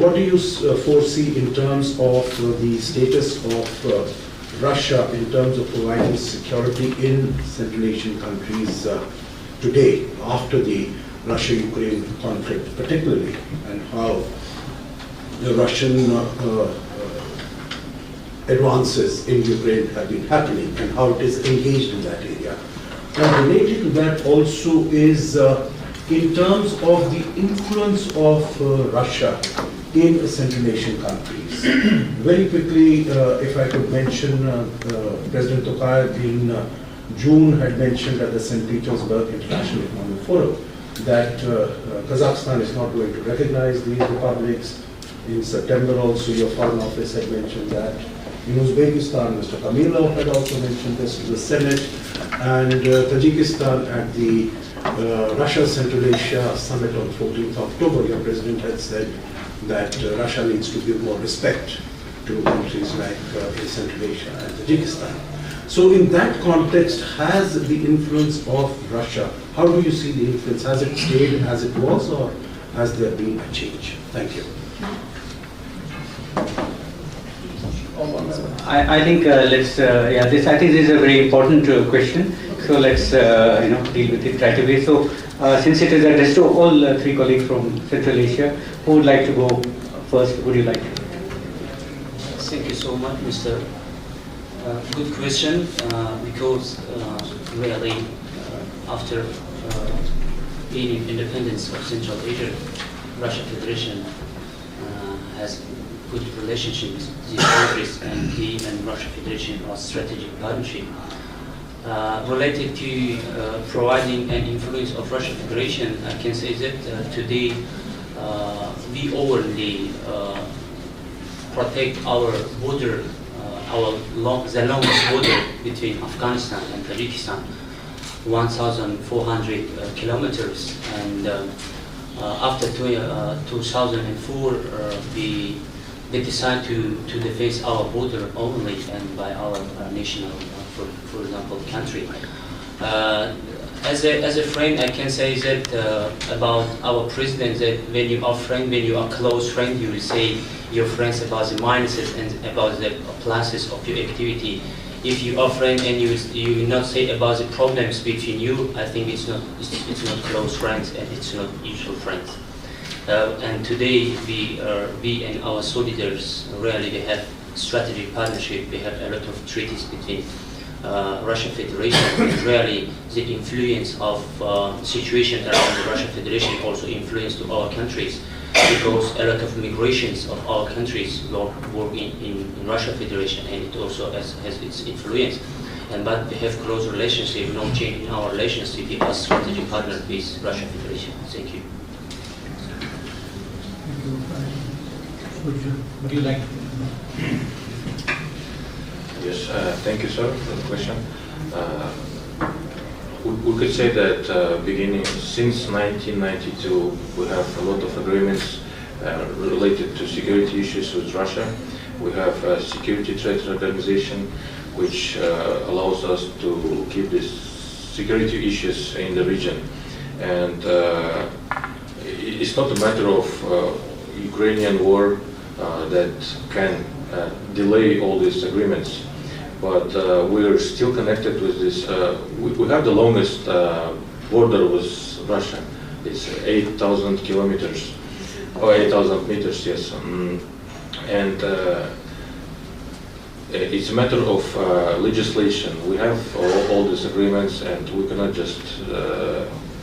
What do you foresee in terms of the status of Russia in terms of providing security in Central Asian countries today, after the Russia-Ukraine conflict particularly, and how the Russian advances in Ukraine have been happening and how it is engaged in that area. And related to that also is in terms of the influence of Russia in Central Asian countries. Very quickly, if I could mention, President Tokayev in June had mentioned at the St. Petersburg International Economic Forum that Kazakhstan is not going to recognize these republics. In September also, your Foreign Office had mentioned that. In Uzbekistan, Mr. Kamilov had also mentioned this to the Senate, and Tajikistan at the Russia Central Asia Summit on 14th October, your President had said that Russia needs to give more respect to countries like in Central Asia and Tajikistan. So in that context, has the influence of Russia, how do you see the influence? Has it stayed as it was, or has there been a change? Thank you. I think this I think this is a very important question. So let's deal with it right away. So since it is addressed to all three colleagues from Central Asia, who would like to go First, would you like to? Thank you so much, Mr. Good question, because really after gaining independence of Central Asia, Russian Federation has good relationship with these countries, and he and Russian Federation are strategic partnership. Related to providing an influence of Russian Federation, I can say that today we only protect our border, the longest border between Afghanistan and Tajikistan, 1,400 kilometers, and after 2004 we decided to defend our border only and by our national, for example, country. As a friend, I can say that about our president, that when you are friend, when you are close friend, you will say your friends about the minuses and about the pluses of your activity. If you are friend and you will not say about the problems between you, I think it's not close friends and it's not usual friends. And today we and our soldiers really we have strategic partnership. We have a lot of treaties between Russian Federation, and really the influence of situation around the Russian Federation also influence to our countries, because a lot of migrations of our countries work in Russian Federation, and it also has its influence. But we have close relationship, no change in our relationship. We are strategic partner with Russian Federation. Thank you. Would you like to? Yes, thank you, sir, for the question. We could say that beginning since 1992, we have a lot of agreements related to security issues with Russia. We have a security trade organization, which allows us to keep these security issues in the region. And it's not a matter of Ukrainian war that can delay all these agreements. But we're still connected with this. We have the longest border with Russia. It's 8,000 kilometers, or 8,000 meters, yes. And it's a matter of legislation. We have all these agreements, and we cannot just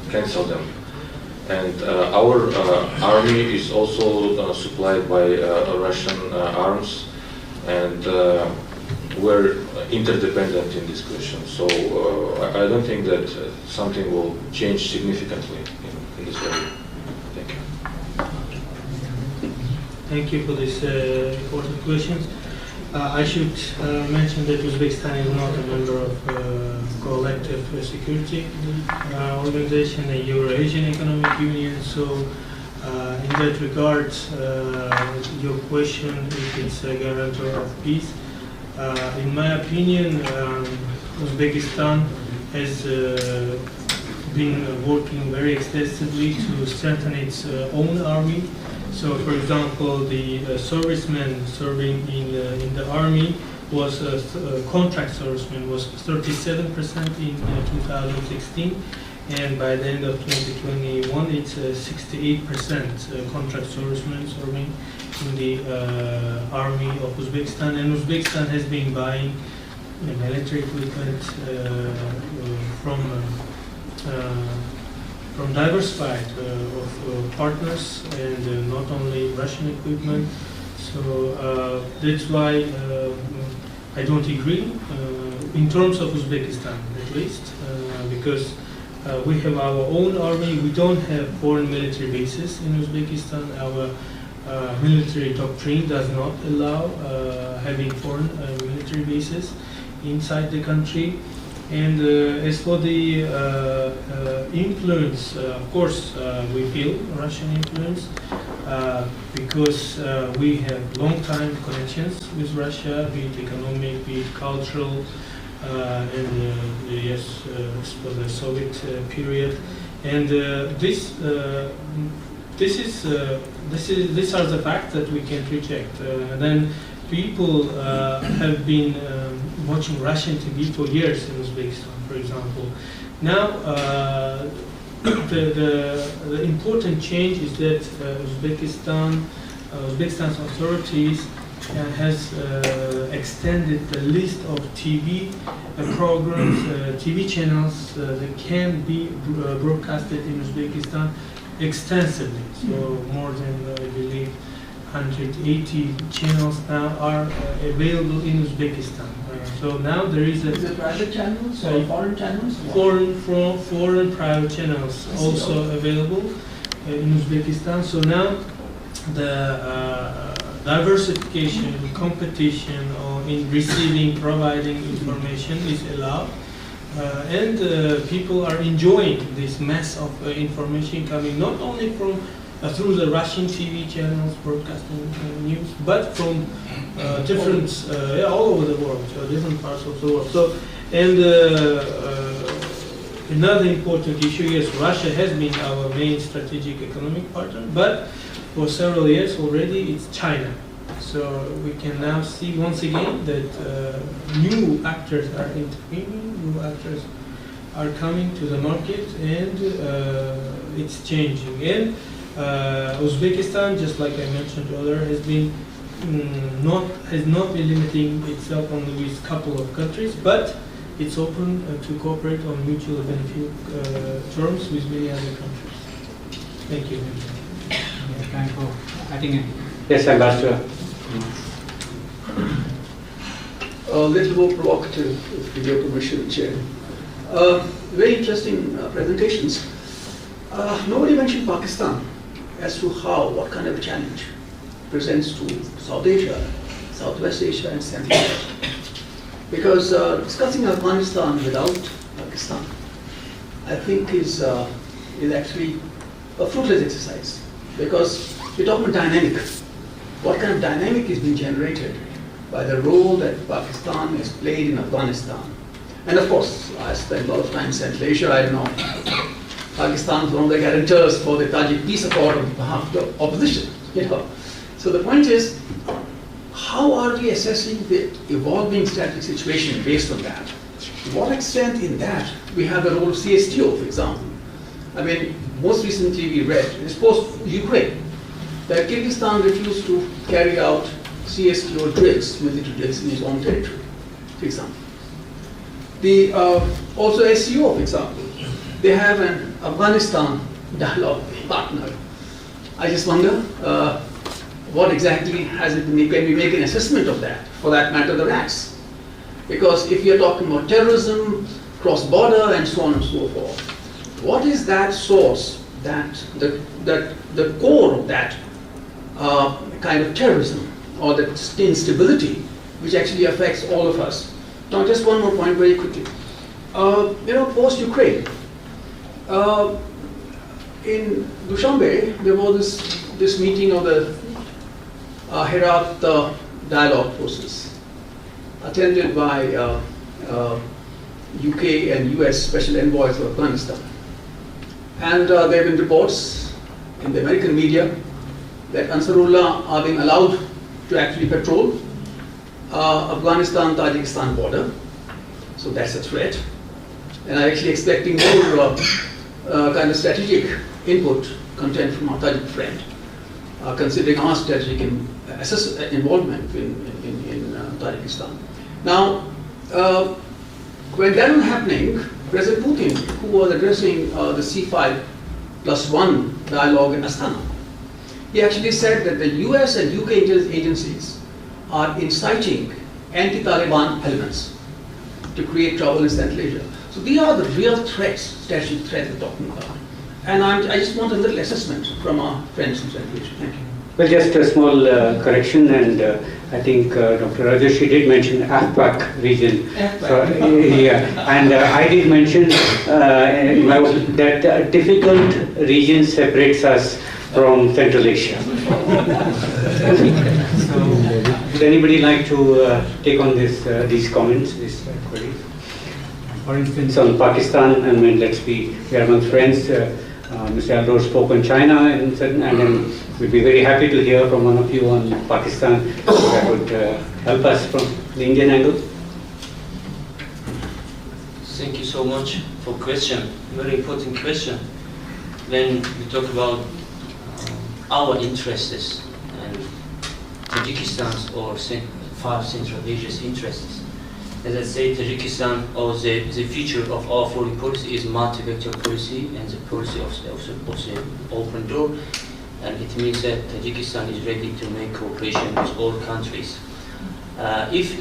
cancel them. And our army is also supplied by Russian arms, and we're interdependent in this question. So I don't think that something will change significantly in this area. Thank you. Thank you for this important questions. I should mention that Uzbekistan is not a member of collective security organization, the Euro-Asian Economic Union. So in that regard, your question, if it's a guarantor of peace, in my opinion, Uzbekistan has been working very extensively to strengthen its own army. So, for example, the servicemen serving in the army was contract servicemen was 37% in 2016, and by the end of 2021, it's 68% contract servicemen serving in the army of Uzbekistan. And Uzbekistan has been buying military equipment from diversified of partners, and not only Russian equipment. So that's why I don't agree in terms of Uzbekistan, at least, because we have our own army. We don't have foreign military bases in Uzbekistan. Our military doctrine does not allow having foreign military bases inside the country. And as for the influence, of course, we feel Russian influence because we have long-time connections with Russia, be it economic, be it cultural, and yes, for the Soviet period. And these are the facts that we can't reject. Then people have been watching Russian TV for years in Uzbekistan, for example. Now, the important change is that Uzbekistan Uzbekistan's authorities has extended the list of TV programs, TV channels that can be broadcasted in Uzbekistan extensively. So more than, I believe, 180 channels now are available in Uzbekistan. So now there is Is it private channels or foreign channels? foreign private channels also available in Uzbekistan. So now the diversification, competition in receiving, providing information is allowed. And people are enjoying this mass of information coming not only from through the Russian TV channels broadcasting news, but from different all over the world, different parts of the world. So, and another important issue is Russia has been our main strategic economic partner, but for several years already it's China. So we can now see once again that new actors are intervening, new actors are coming to the market, and it's changing. And Uzbekistan, just like I mentioned earlier, has been not been limiting itself only with a couple of countries, but it's open to cooperate on mutual benefit terms with many other countries. Thank you. Time for adding in. Yes, Ambassador. A little more provocative, with your permission, Chair. Very interesting presentations. Nobody mentioned Pakistan as to what kind of a challenge presents to South Asia, Southwest Asia, and Central Asia. Because discussing Afghanistan without Pakistan, I think is actually a fruitless exercise. Because we're talking about dynamic. What kind of dynamic is being generated by the role that Pakistan has played in Afghanistan? And of course, I spent a lot of time in Central Asia. I know Pakistan is one of the guarantors for the Tajik peace accord on behalf of the opposition. So the point is, how are we assessing the evolving strategic situation based on that? To what extent in that we have the role of CSTO, for example? I mean, most recently we read, it's post-Ukraine, that Kyrgyzstan refused to carry out CSTO drills, military drills in its own territory, for example. Also SCO, for example, they have an Afghanistan dialogue partner. I just wonder what exactly has it been, can we make an assessment of that, for that matter the RACs? Because if you're talking about terrorism, cross-border, and so on and so forth, what is that source, the core of that kind of terrorism or the instability which actually affects all of us? Now, just one more point very quickly. Post-Ukraine, in Dushanbe, there was this meeting of the Herat dialogue process, attended by UK and US special envoys of Afghanistan. And there have been reports in the American media that Ansarullah are being allowed to actually patrol Afghanistan-Tajikistan border. So that's a threat. And I'm actually expecting more kind of strategic input content from our Tajik friend, considering our strategic involvement in Tajikistan. Now, when that was happening, President Putin, who was addressing the C5+1 dialogue in Astana, he actually said that the US and UK intelligence agencies are inciting anti-Taliban elements to create trouble in Central Asia. So these are the real threats, strategic threats we're talking about. And I just want a little assessment from our friends in Central Asia. Thank you. Well, just a small correction, and I think Dr. Rajorshi did mention AFPAC region. So, yeah, and I did mention that difficult region separates us from Central Asia. So, would anybody like to take on these comments, these queries? For instance, on Pakistan, I mean, we are among friends. Mr. Eldor spoke on China, and then we'd be very happy to hear from one of you on Pakistan that would help us from the Indian angle. Thank you so much for question. Very important question. When we talk about our interests and Tajikistan's or far Central Asia's interests. As I say, Tajikistan, or the future of our foreign policy is multi-vector policy and the policy of the open door, and it means that Tajikistan is ready to make cooperation with all countries. If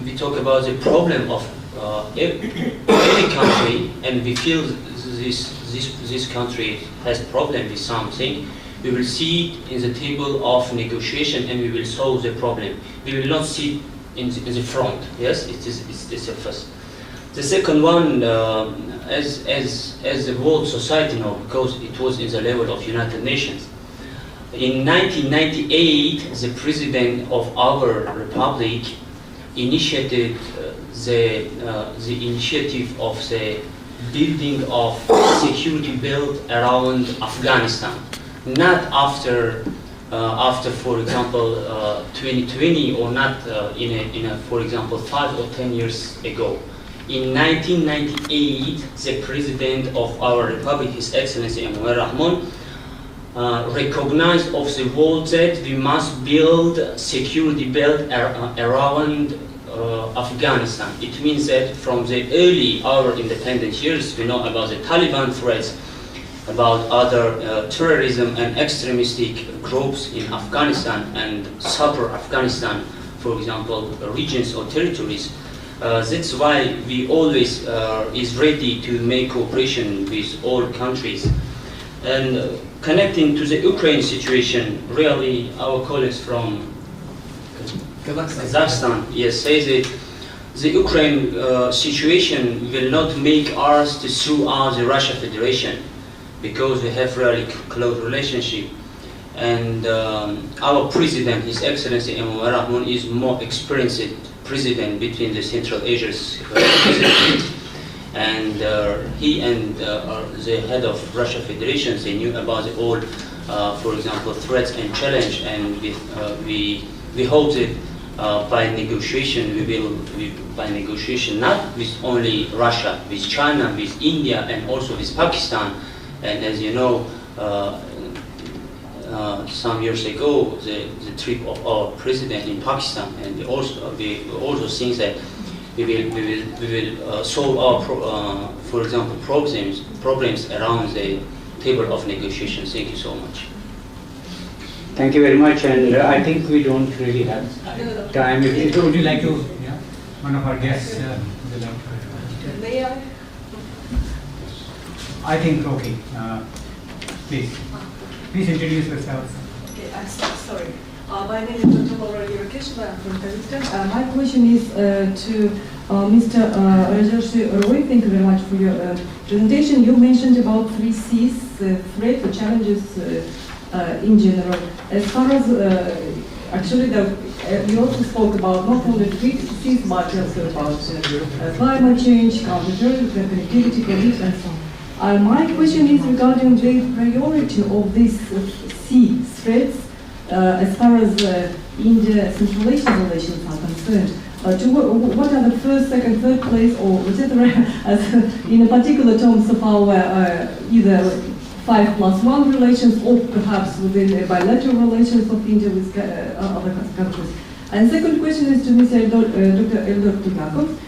we talk about the problem of every country, and we feel this country has problem with something, we will see it in the table of negotiation and we will solve the problem. We will not sit in the front. Yes, it's the first. The second one, as the world society now, because it was in the level of United Nations. In 1998, the president of our republic initiated the initiative of the building of security belt around Afghanistan. Not after, for example, 2020, or not for example, 5 or 10 years ago. In 1998, the president of our republic, His Excellency Emmanuel Rahman, recognized of the world that we must build security belt around Afghanistan. It means that from the our independent years, we know about the Taliban threats, about other terrorism and extremistic groups in Afghanistan and sub-Afghanistan, for example, regions or territories. That's why we always is ready to make cooperation with all countries. And connecting to the Ukraine situation, really our colleagues from Kazakhstan, yes, say that the Ukraine situation will not make us to sue out the Russia Federation, because we have really close relationship, and our president, His Excellency Emmanuel Rahman, is more experienced president between the Central Asia's president, and he and the head of Russia Federation, they knew about the all, for example, threats and challenge, and we hope that by negotiation by negotiation not with only Russia, with China, with India, and also with Pakistan. And as you know, some years ago, the trip of our president in Pakistan, and we also think that we will solve our, for example, problems around the table of negotiations. Thank you so much. Thank you very much, and I think we don't really have time. Would you like to, yeah? One of our guests would like to. May I? I think, okay. Please introduce yourself. Okay, I'm sorry. My name is Dr. Rajorshi Roy. I'm from Tajikistan. My question is to Mr. Rajorshi Roy. Thank you very much for your presentation. You mentioned about 3 C's, threat or challenges in general. As far as actually, you also spoke about not only 3 C's, but also about climate change, counterterrorism, connectivity, police, and so on. My question is regarding the priority of these C threats as far as India-Central Asian relations are concerned. What are the first, second, third place, or etc. as in a particular terms of our either 5+1 relations, or perhaps within bilateral relations of India with other countries. And second question is to Mr. Dr. Eldor Tulyakov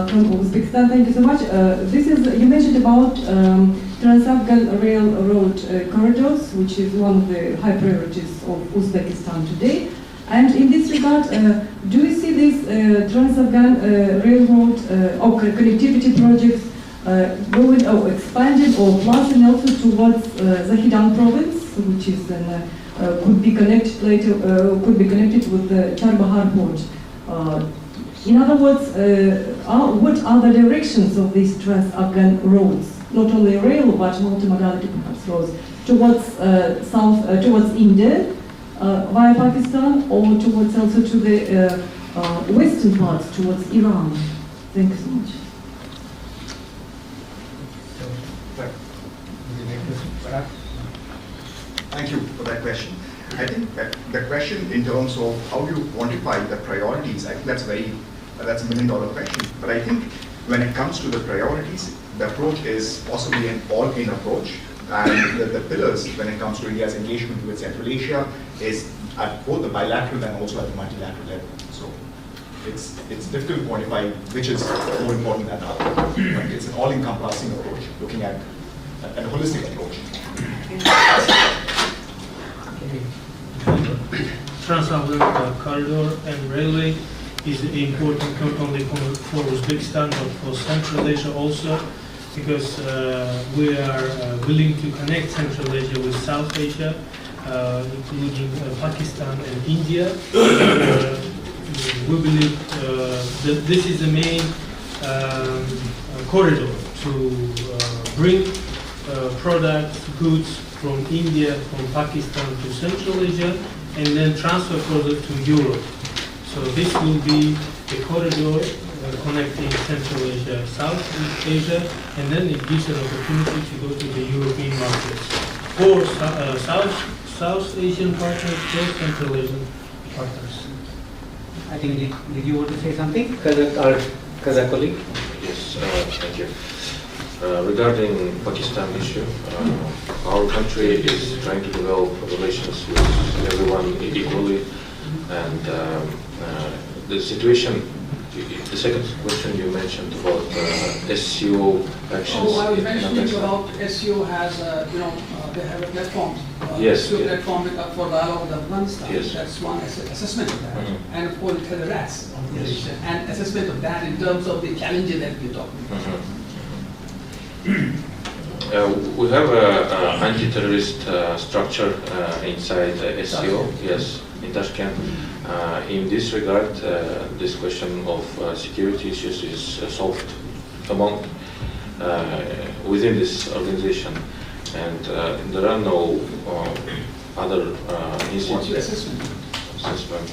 from Uzbekistan. Thank you so much. You mentioned about Trans-Afghan railroad corridors, which is one of the high priorities of Uzbekistan today. And in this regard, do you see these Trans-Afghan railroad or connectivity projects going or expanding or plusing also towards Zahedan province, which is could be connected later, could be connected with the Charbahar port? In other words, what are the directions of these Trans-Afghan roads? Not only rail, but multimodality perhaps roads towards towards India via Pakistan, or towards also to the western parts, towards Iran. Thank you so much. Thank you for that question. I think that the question in terms of how you quantify the priorities, I think that's a million-dollar question. But I think when it comes to the priorities, the approach is possibly an all-in approach. And the pillars when it comes to India's engagement with Central Asia is at both the bilateral and also at the multilateral level. So it's difficult to quantify which is more important than the other, but it's an all-encompassing approach, looking at a holistic approach. Trans-Alban corridor and railway is important not only for Uzbekistan but for Central Asia also, because we are willing to connect Central Asia with South Asia, including Pakistan and India. We believe that this is the main corridor to bring products, goods from India, from Pakistan to Central Asia, and then transfer further to Europe. So this will be a corridor connecting Central Asia, South Asia, and then it gives an opportunity to go to the European markets for South Asian partners, for Central Asian partners. I think, did you want to say something, our Kazakh colleague? Yes, thank you. Regarding Pakistan issue, our country is trying to develop relations with everyone equally, and the situation. The second question you mentioned about SCO actions. Oh, I was mentioning about SCO has, they have a platform. Yes. SCO platform for dialogue with Afghanistan. Yes. That's one assessment of that. Mm-hmm. And of course, it has a RAS organization. Yes. And assessment of that in terms of the challenges that we're talking about. Mm-hmm. We have an anti-terrorist structure inside SCO, yes, in Tashkent. In this regard, this question of security issues is solved among within this organization, and there are no other What's your institutions. assessment?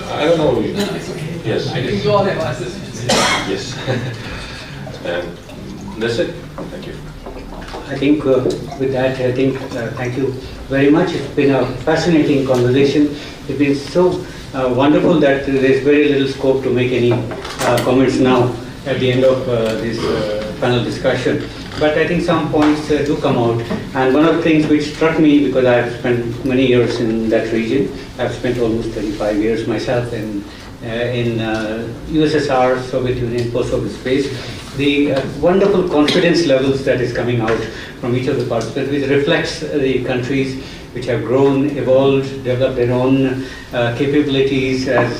I don't know. No, it's okay. Yes. I think you all have assessments. Yes. And that's it. Thank you. I think with that, thank you very much. It's been a fascinating conversation. It's been so wonderful that there's very little scope to make any comments now at the end of this panel discussion. But I think some points do come out. And one of the things which struck me, because I've spent many years in that region, I've spent almost 35 years myself in USSR, Soviet Union, post-Soviet space, the wonderful confidence levels that is coming out from each of the participants, which reflects the countries which have grown, evolved, developed their own capabilities, as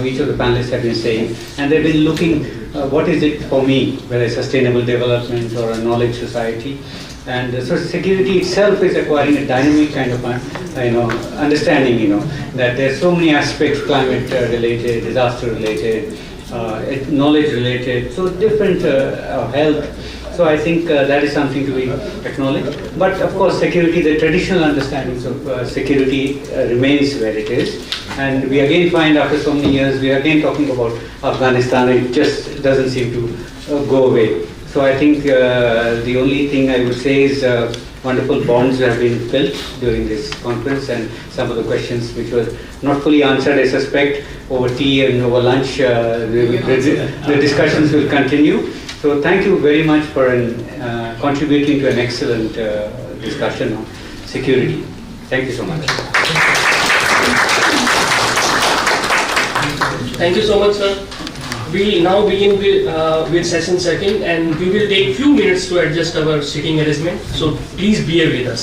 each of the panelists have been saying, and they've been looking, what is it for me, whether it's sustainable development or a knowledge society. And so security itself is acquiring a dynamic kind of understanding, that there's so many aspects, climate related, disaster related, knowledge related, so different health. So I think that is something to be acknowledged. But of course, security, the traditional understandings of security remains where it is. And we again find after so many years, we are again talking about Afghanistan. It just doesn't seem to go away. So I think the only thing I would say is wonderful bonds have been built during this conference, and some of the questions which were not fully answered, I suspect, over tea and over lunch, the discussions will continue. So thank you very much for contributing to an excellent discussion on security. Thank you so much. Thank you so much, sir. We now begin with session second, and we will take few minutes to adjust our sitting arrangement. So please bear with us.